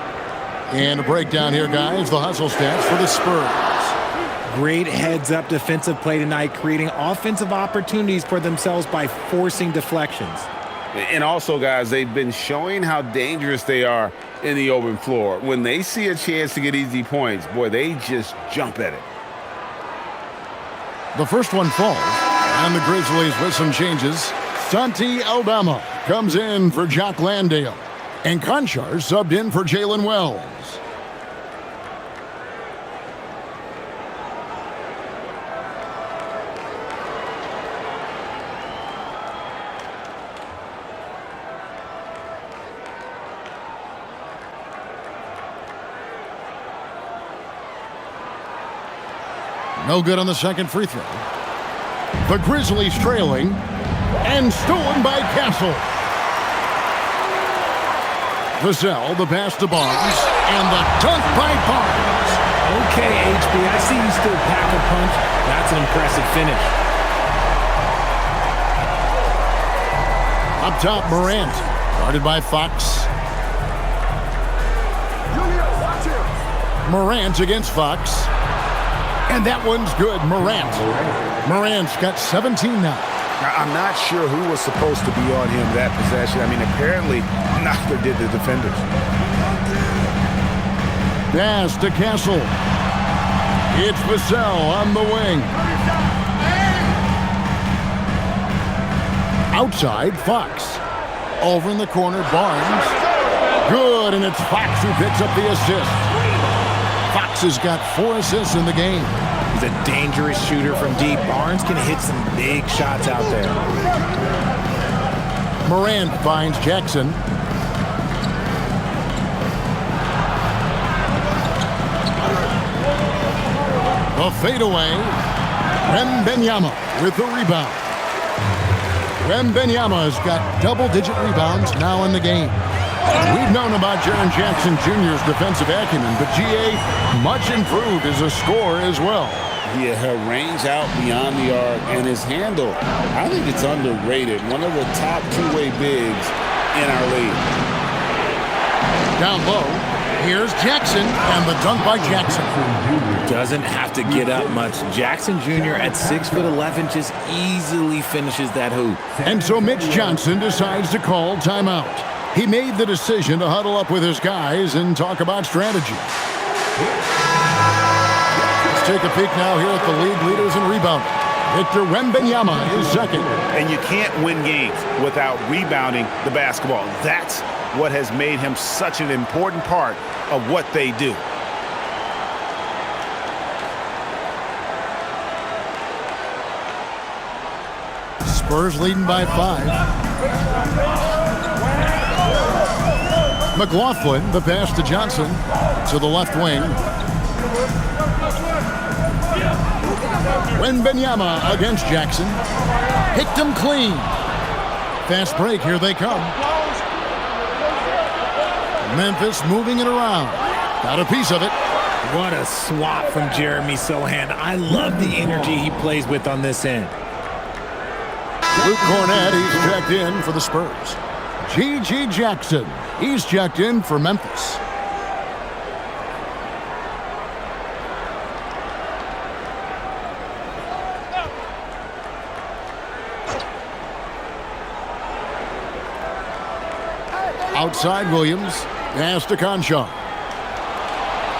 And a breakdown here, guys. The hustle stats for the Spurs. Great heads-up defensive play tonight, creating offensive opportunities for themselves by forcing deflections. And also, guys, they've been showing how dangerous they are in the open floor. When they see a chance to get easy points, boy, they just jump at it. The first one falls, and the Grizzlies with some changes. Santi Aldama comes in for Jock Landale, and Conchar subbed in for Jalen Wells. No good on the second free throw. The Grizzlies trailing, and stolen by Castle. Vassell, the pass to Barnes, and the dunk by Barnes. Okay, HB, I see you still pack a punch. That's an impressive finish. Up top, Morant, guarded by Fox. Morant against Fox. And that one's good, Morant. Morant's got 17 now. I'm not sure who was supposed to be on him that possession. I mean, apparently, neither did the defenders. Pass to Castle. It's Vassell on the wing. Outside, Fox. Over in the corner, Barnes. Good, and it's Fox who picks up the assist. Fox has got 4 assists in the game. He's a dangerous shooter from deep. Barnes can hit some big shots out there. Morant finds Jackson. The fadeaway. Wembanyama with the rebound. Wembanyama has got double-digit rebounds now in the game. We've known about Jaren Jackson Jr.'s defensive acumen, but G.A. much improved as a scorer as well. Yeah, her range out beyond the arc and his handle, I think it's underrated. One of the top two-way bigs in our league. Down low, here's Jackson, and the dunk by Jackson. Doesn't have to get up much. Jackson Jr. at 6'11" just easily finishes that hoop. And so Mitch Johnson decides to call timeout. He made the decision to huddle up with his guys and talk about strategy. Let's take a peek now here at the league leaders in rebounding. Victor Wembanyama is second. And you can't win games without rebounding the basketball. That's what has made him such an important part of what they do. Spurs leading by 5. McLaughlin, the pass to Johnson, to the left wing. Wembanyama against Jackson. Picked him clean. Fast break, here they come. Memphis moving it around. Got a piece of it. What a swap from Jeremy Sohan. I love the energy he plays with on this end. Luke Cornett, he's checked in for the Spurs. G.G. Jackson, he's checked in for Memphis. Outside Williams, pass to Conchar.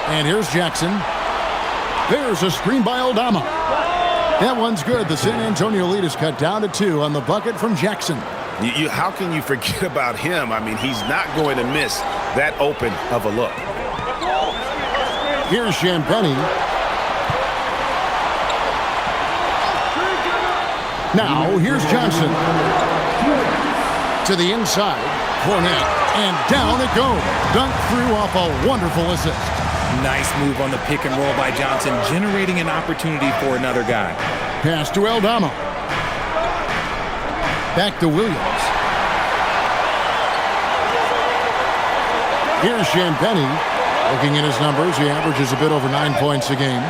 And here's Jackson. There's a screen by Aldama. That one's good. The San Antonio lead is cut down to 2 on the bucket from Jackson. How can you forget about him? I mean, he's not going to miss that open of a look. Here's Champagny. Now, here's Johnson. To the inside, Cornett, and down it goes. Dunk through off a wonderful assist. Nice move on the pick and roll by Johnson, generating an opportunity for another guy. Pass to Aldama. Back to Williams. Here's Champagny. Looking at his numbers, he averages a bit over 9 points a game.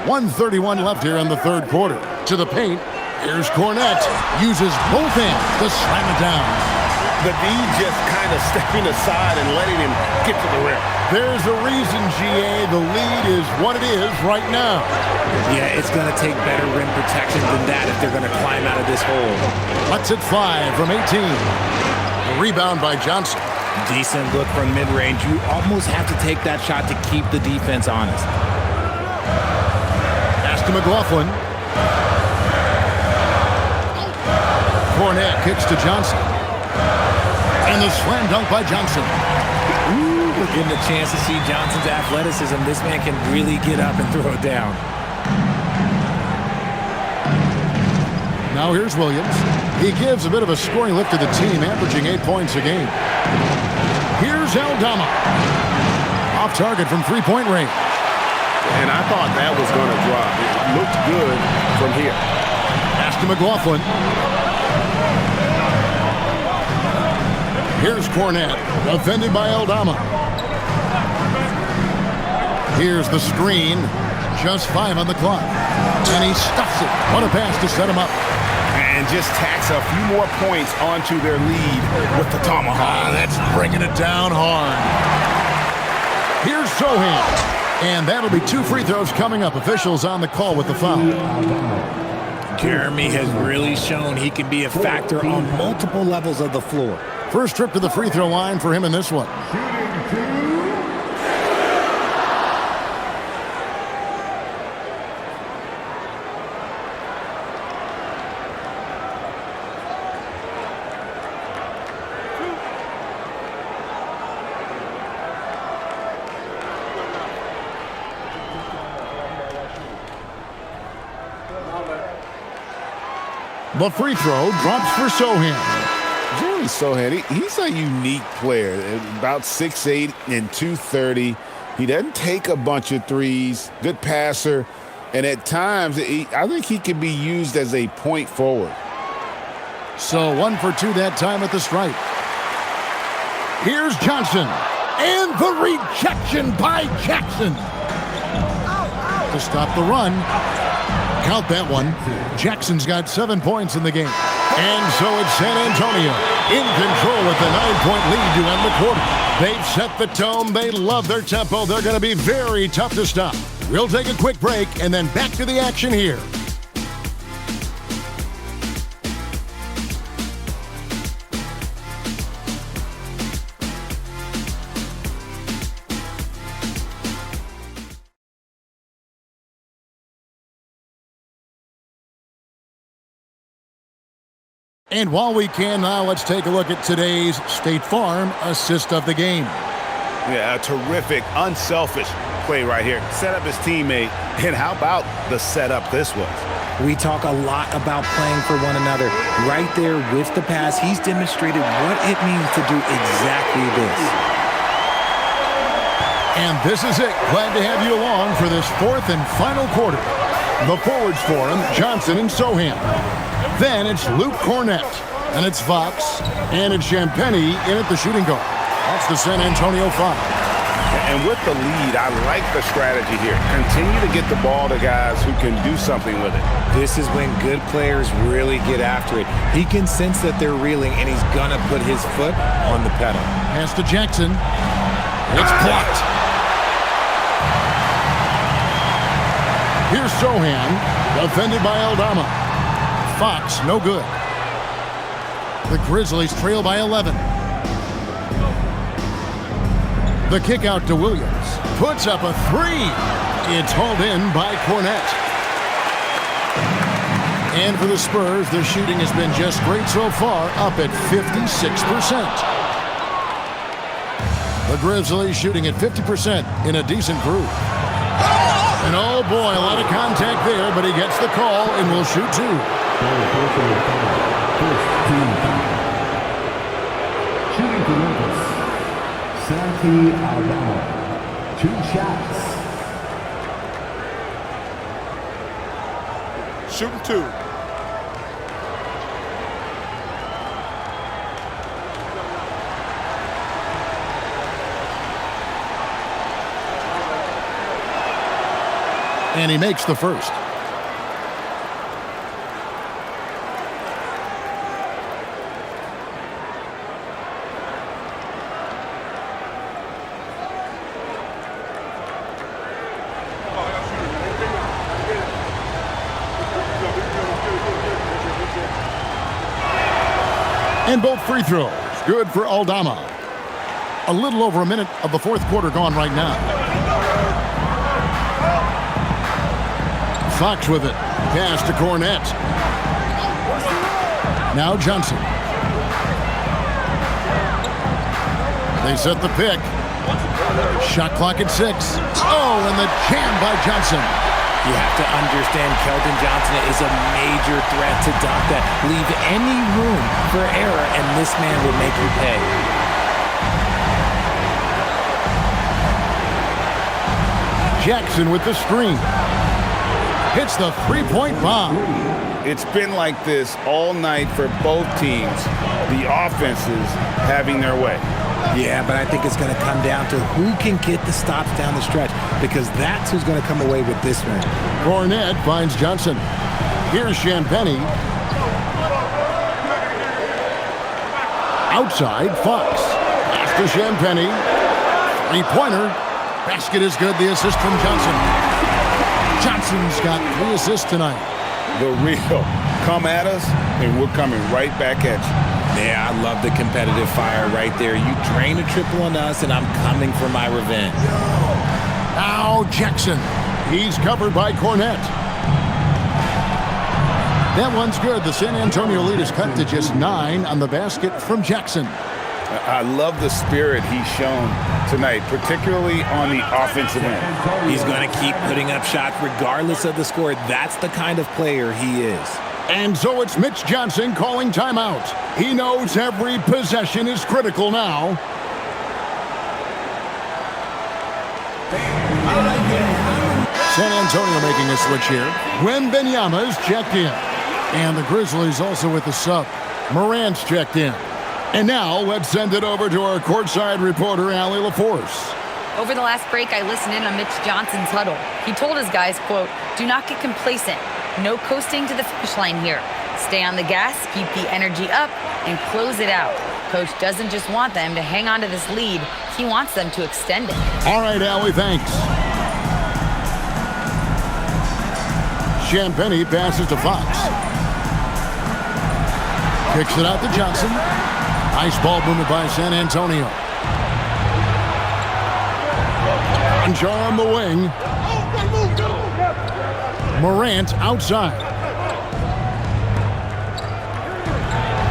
1:31 left here in the third quarter. To the paint. Here's Cornett. Uses both hands to slam it down. The D just kind of stepping aside and letting him get to the rim. There's a reason, GA, the lead is what it is right now. Yeah, it's going to take better rim protection than that if they're going to climb out of this hole. Let's at 5 from 18. The rebound by Johnson. Decent look from mid-range. You almost have to take that shot to keep the defense honest. Pass to McLaughlin. Cornet kicks to Johnson. And the slam dunk by Johnson. Ooh, we're getting a chance to see Johnson's athleticism. This man can really get up and throw it down. Now here's Williams. He gives a bit of a scoring lift to the team, averaging 8 points a game. Here's Aldama. Off target from three-point range. And I thought that was going to drop. It looked good from here. Pass to McLaughlin. Here's Cornet, defended by Aldama. Here's the screen. Just 5 on the clock. And he stuffs it. What a pass to set him up. And just tacks a few more points onto their lead with the tomahawk. That's bringing it down hard. Here's Sohan. And that'll be 2 free throws coming up. Officials on the call with the foul. Jeremy has really shown he can be a factor on multiple levels of the floor. First trip to the free throw line for him in this one. The free throw drops for Sohan. Jeremy Sohan, he's a unique player. About 6'8" and 230. He doesn't take a bunch of threes. Good passer. And at times, I think he can be used as a point forward. So 1 for 2 that time at the stripe. Here's Johnson. And the rejection by Jackson. To stop the run. Count that one. Jackson's got 7 points in the game. And so it's San Antonio in control with the 9-point lead to end the quarter. They've set the tone. They love their tempo. They're going to be very tough to stop. We'll take a quick break and then back to the action here. And while we can now, let's take a look at today's State Farm assist of the game. Yeah, a terrific, unselfish play right here. Set up his teammate. And how about the setup this was? We talk a lot about playing for one another. Right there with the pass, he's demonstrated what it means to do exactly this. And this is it. Glad to have you along for this 4th and final quarter. The forwards for him, Johnson and Sohan. Then it's Luke Cornet, and it's Fox, and it's Champagnie in at the shooting guard. That's the San Antonio 5. And with the lead, I like the strategy here. Continue to get the ball to guys who can do something with it. This is when good players really get after it. He can sense that they're reeling, and he's going to put his foot on the pedal. Pass to Jackson. It's blocked. Here's Sohan, defended by Aldama. Fox, no good. The Grizzlies trail by 11. The kick out to Williams. Puts up a 3. It's hauled in by Cornet. And for the Spurs, their shooting has been just great so far, up at 56%. The Grizzlies shooting at 50% in a decent group. And oh boy, a lot of contact there, but he gets the call and will shoot 2. Shooting for Memphis, Santi Aldama. 2 shots. Shooting 2. And he makes the first. And both free throws good for Aldama. A little over a minute of the fourth quarter gone right now. Fox with it. Pass to Cornet. Now Johnson. They set the pick. Shot clock at 6. Oh, and the jam by Johnson. You have to understand Keldon Johnson is a major threat to dunk that. Leave any room for error, and this man will make you pay. Jackson with the screen. Hits the three-point bomb. It's been like this all night for both teams. The offenses having their way. Yeah, but I think it's going to come down to who can get the stops down the stretch, because that's who's going to come away with this one. Cornet finds Johnson. Here's Champagnie. Outside, Fox. Pass to Champagnie. Three-pointer. Basket is good. The assist from Johnson. Johnson's got 3 assists tonight. The real. Come at us, and we're coming right back at you. Yeah, I love the competitive fire right there. You drain a triple on us, and I'm coming for my revenge. Now Jackson. He's covered by Cornet. That one's good. The San Antonio lead is cut to just 9 on the basket from Jackson. I love the spirit he's shown tonight, particularly on the offensive end. He's going to keep putting up shots regardless of the score. That's the kind of player he is. And so it's Mitch Johnson calling timeout. He knows every possession is critical now. San Antonio making a switch here. Wembanyama's checked in. And the Grizzlies also with the sub. Morant's checked in. And now let's send it over to our courtside reporter, Allie LaForce. Over the last break, I listened in on Mitch Johnson's huddle. He told his guys, quote, "Do not get complacent. No coasting to the finish line here. Stay on the gas, keep the energy up, and close it out." Coach doesn't just want them to hang on to this lead. He wants them to extend it. All right, Allie, thanks. Champagnie passes to Fox. Kicks it out to Johnson. Nice ball movement by San Antonio. Jar on the wing. Morant outside.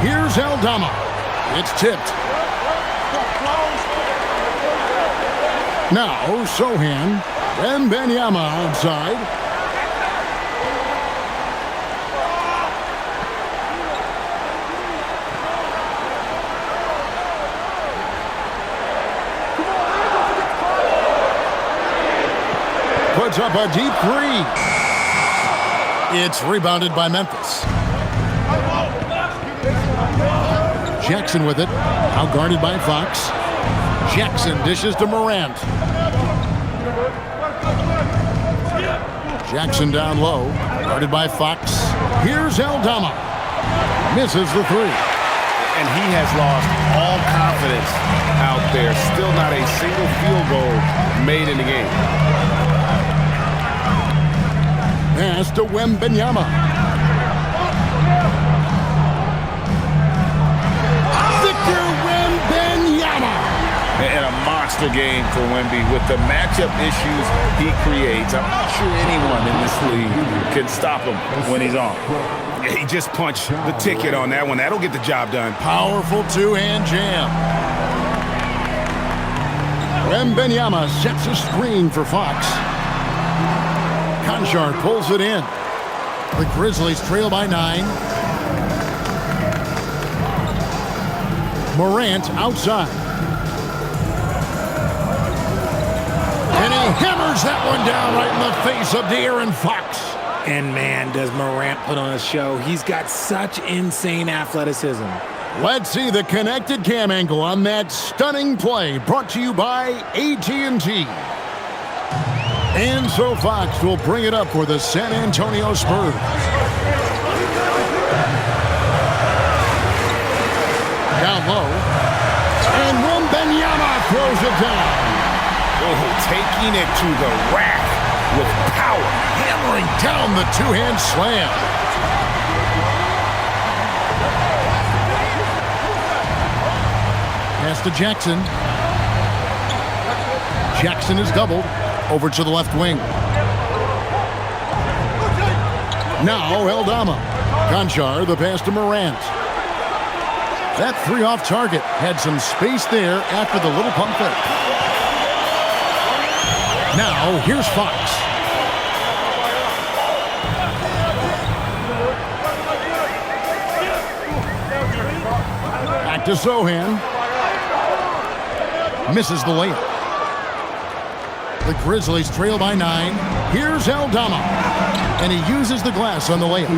Here's Aldama. It's tipped. Now Sohan. Wembanyama outside. Puts up a deep 3. It's rebounded by Memphis. Jackson with it. Out guarded by Fox. Jackson dishes to Morant. Jackson down low. Guarded by Fox. Here's Aldama. Misses the 3. And he has lost all confidence out there. Still not a single field goal made in the game. Pass to Wembanyama. Victor Wembanyama. And a monster game for Wemby with the matchup issues he creates. I'm not sure anyone in this league can stop him when he's on. He just punched the ticket on that one. That'll get the job done. Powerful two-hand jam. Wembanyama sets a screen for Fox. Conchar pulls it in. The Grizzlies trail by 9. Morant outside. And he hammers that one down right in the face of De'Aaron Fox. And man, does Morant put on a show. He's got such insane athleticism. Let's see the connected cam angle on that stunning play, brought to you by AT&T. And so Fox will bring it up for the San Antonio Spurs. Down low. And Wembanyama throws it down. Oh, taking it to the rack with power. Hammering down the two-hand slam. to Jackson. Jackson is doubled. Over to the left wing. Now Aldama. Conchar, the pass to Morant. That three off target had some space there after the little pump fake. Now here's Fox. Back to Sohan. Misses the layup. The Grizzlies trail by 9. Here's Aldama. And he uses the glass on the layup.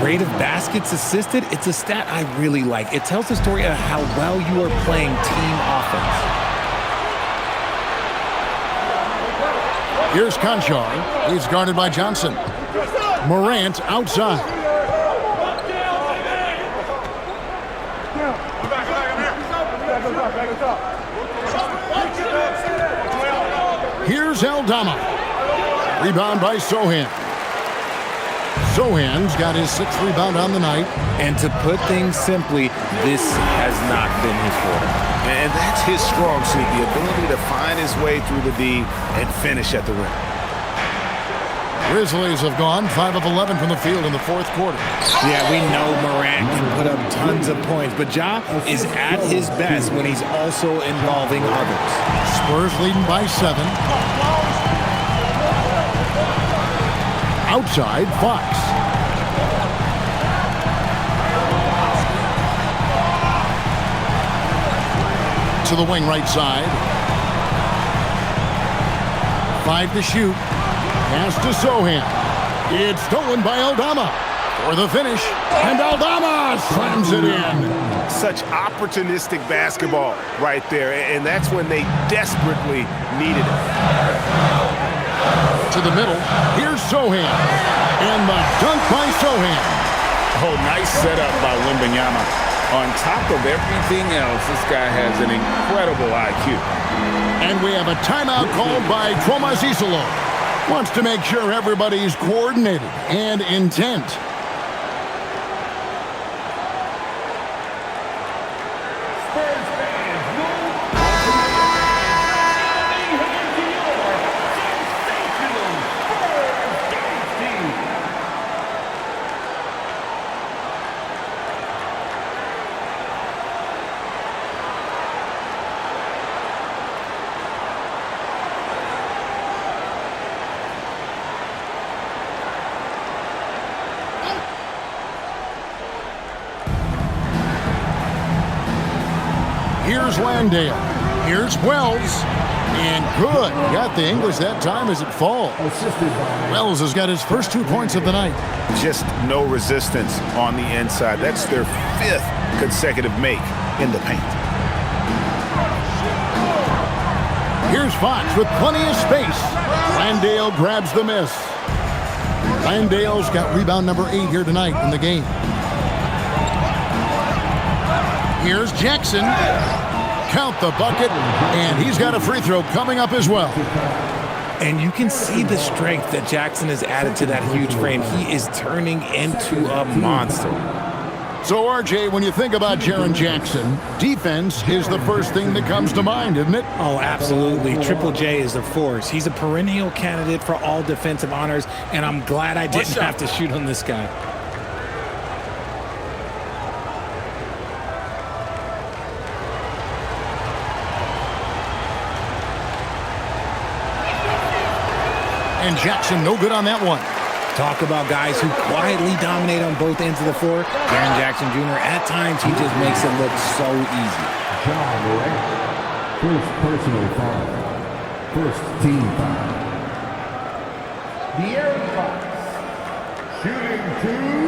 Rate of baskets assisted, it's a stat I really like. It tells the story of how well you are playing team offense. Here's Conchar. He's guarded by Johnson. Morant outside. Here's Aldama. Rebound by Sohan. Sohan's got his 6th rebound on the night. And to put things simply, this has not been his forte. And that's his strong suit, the ability to find his way through the D and finish at the rim. Grizzlies have gone 5 of 11 from the field in the 4th quarter. Yeah, we know Morant can put up tons of points, but Ja is at his best when he's also involving others. Spurs leading by 7. Outside, Fox. To the wing right side. 5 to shoot. Pass to Sohan. It's stolen by Aldama. For the finish. And Aldama slams it in. Such opportunistic basketball right there. And that's when they desperately needed it. To the middle. Here's Sohan. And the dunk by Sohan. Oh, nice setup by Wembanyama. On top of everything else, this guy has an incredible IQ. And we have a timeout called by Thomas Isolo. Wants to make sure everybody's coordinated and intent. Here's Landale. Here's Wells. And good. Got the English that time as it falls. Wells has got his first 2 points of the night. Just no resistance on the inside. That's their 5th consecutive make in the paint. Here's Fox with plenty of space. Landale grabs the miss. Landale's got rebound number 8 here tonight in the game. Here's Jackson. Count the bucket, and he's got a free throw coming up as well. And you can see the strength that Jackson has added to that huge frame. He is turning into a monster. So, RJ, when you think about Jaren Jackson, defense is the first thing that comes to mind, isn't it? Oh, absolutely. Triple J is a force. He's a perennial candidate for all defensive honors, and I'm glad I didn't have to shoot on this guy. And Jackson no good on that one. Talk about guys who quietly dominate on both ends of the floor. Jaren Jackson Jr., at times, he just makes it look so easy. John Morant. First personal foul. First team foul. De'Aaron Fox. Shooting 2.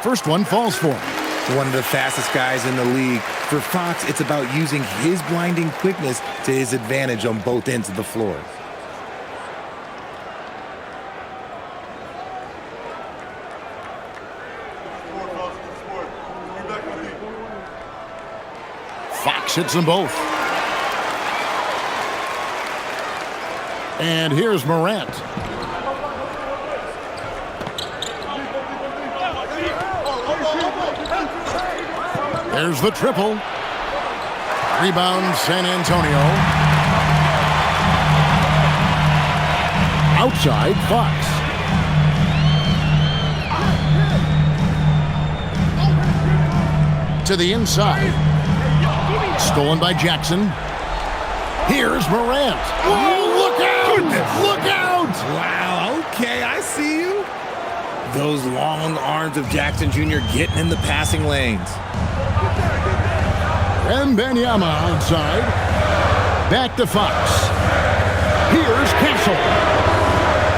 First one falls for him. One of the fastest guys in the league. For Fox, it's about using his blinding quickness to his advantage on both ends of the floor. Fox hits them both. And here's Morant. There's the triple. Rebound, San Antonio. Outside, Fox. To the inside. Stolen by Jackson. Here's Morant. Oh, look out! Look out! Wow, okay, I see you. Those long arms of Jackson Jr. getting in the passing lanes. Wembanyama outside. Back to Fox. Here's Castle.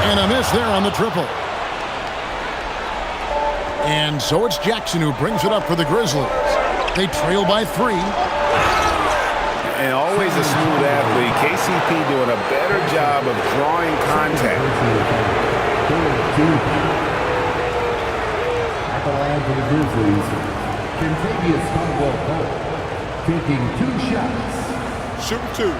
And a miss there on the triple. And so it's Jackson who brings it up for the Grizzlies. They trail by 3. And always a smooth athlete. KCP doing a better job of drawing contact. At the line for the Grizzlies, Kentavious Caldwell-Pope taking 2 shots. Shoot 2.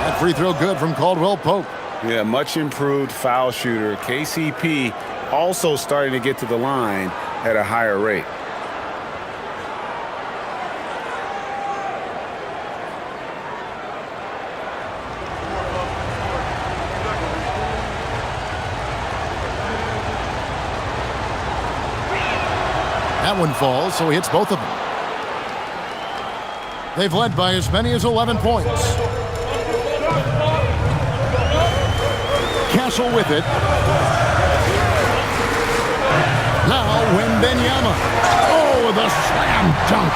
That free throw good from Caldwell-Pope. Yeah, much improved foul shooter. KCP also starting to get to the line at a higher rate. That one falls, so he hits both of them. They've led by as many as 11 points. Castle with it. Now Wembanyama. Oh, the slam dunk.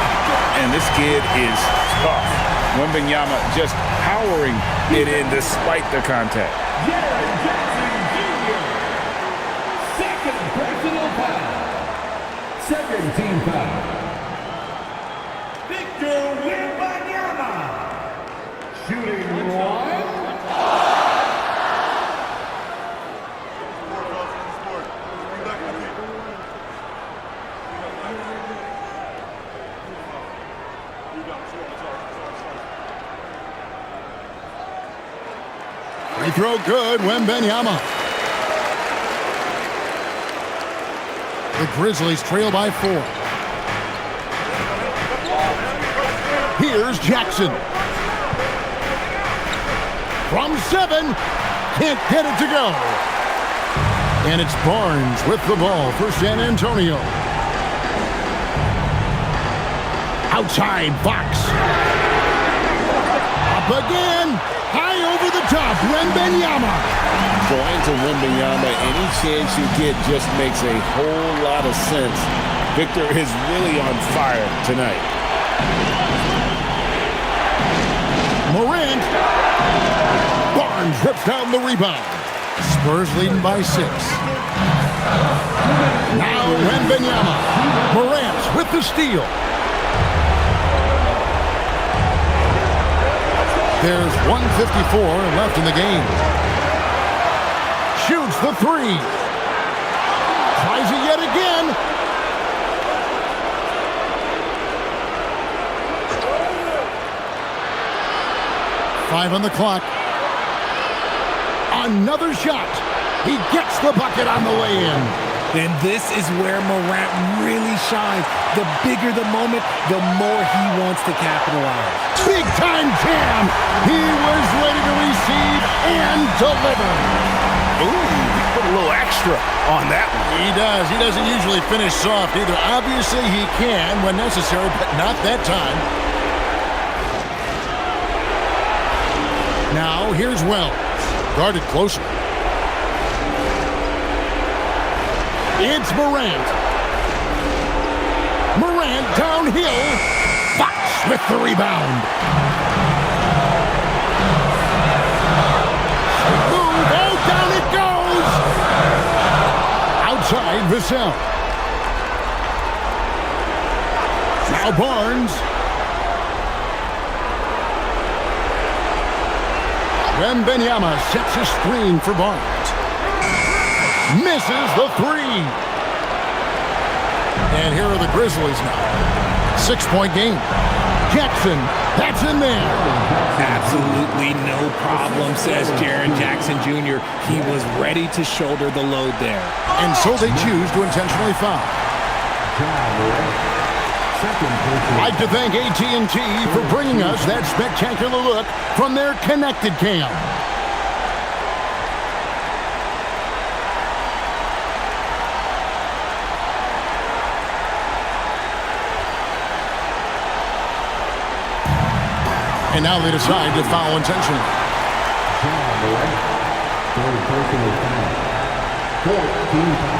And this kid is tough. Wembanyama just powering it in despite the contact. Second personal foul. Second team foul. Victor Wembanyama. Shooting 1. Free throw good, Wembanyama. The Grizzlies trail by 4. Here's Jackson. From 7. Can't get it to go. And it's Barnes with the ball for San Antonio. Outside, Fox. Up again. High over the top, Wembanyama. Going to Wembanyama, any chance you get just makes a whole lot of sense. Victor is really on fire tonight. Morant. Barnes rips down the rebound. Spurs leading by 6. Now Wembanyama. Morant with the steal. There's 1:54 left in the game. Shoots the 3. Tries it yet again. Five on the clock. Another shot. He gets the bucket on the way in. And this is where Morant really shines. The bigger the moment, the more he wants to capitalize. Big time jam. He was ready to receive and deliver. Ooh, put a little extra on that one. He does. He doesn't usually finish soft either. Obviously, he can when necessary, but not that time. Now, here's Wells. Guarded closer. It's Morant. Morant downhill. Fox with the rebound. Move. Oh, down it goes. Outside, Vassell. Now Barnes. Wembanyama sets a screen for Barnes. Misses the three. And here are the Grizzlies now. 6-point game. Jackson, that's in there. Absolutely no problem, says Jaren Jackson Jr. He was ready to shoulder the load there. And so they choose to intentionally foul. I'd like to thank AT&T for bringing us that spectacular look from their connected cam. And now they decide to foul intentionally. 14.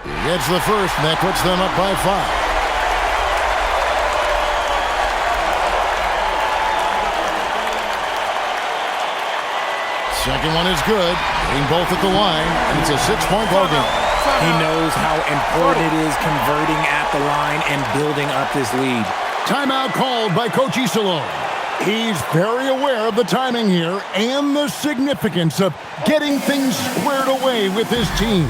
He gets the first, and that puts them up by 5. Second one is good. Hitting both at the line, and it's a 6-point ball game. He knows how important it is converting at the line and building up this lead. Timeout called by Coach Isolo. He's very aware of the timing here and the significance of getting things squared away with his team.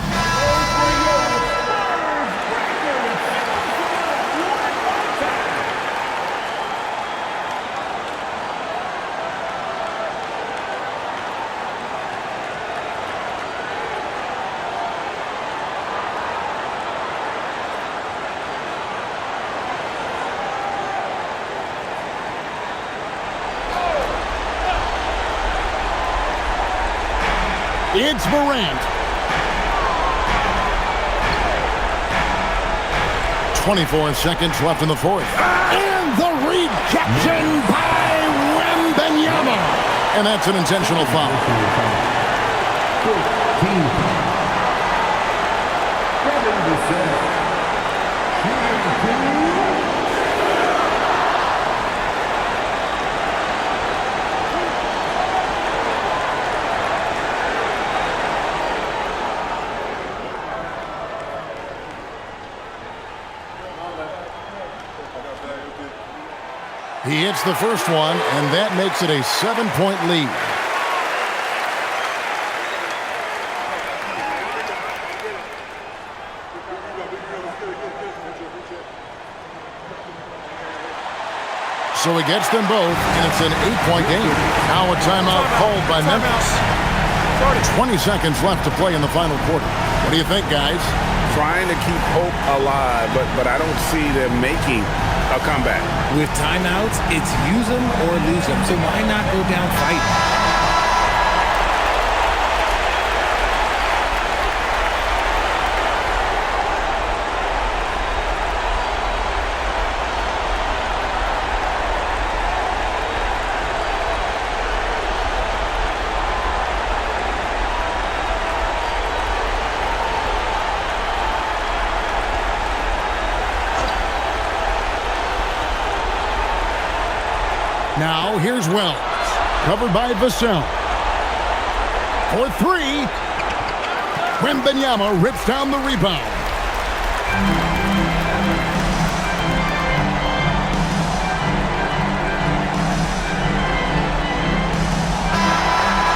It's Morant. 24 seconds left in the fourth. And the rejection by Wembanyama. And that's an intentional foul. 14. He hits the first one, and that makes it a 7-point lead. So he gets them both, and it's an 8-point game. Now a timeout called by Memphis. 20 seconds left to play in the final quarter. What do you think, guys? Trying to keep hope alive, but I don't see them making a comeback. With timeouts, it's use them or lose them. So why not go down fighting? Now, here's Wells. Covered by Vassell. For three. Wembanyama rips down the rebound.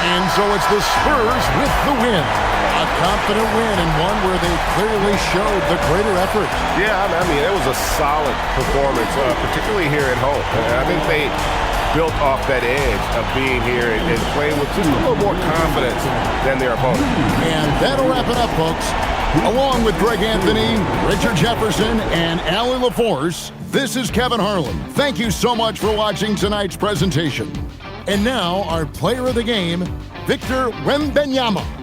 And so it's the Spurs with the win. A confident win, and one where they clearly showed the greater effort. Yeah, I mean, it was a solid performance, particularly here at home. I think they built off that edge of being here and playing with just a little more confidence than their opponent. And that'll wrap it up, folks. Along with Greg Anthony, Richard Jefferson, and Allie LaForce, this is Kevin Harlan. Thank you so much for watching tonight's presentation. And now, our player of the game, Victor Wembanyama.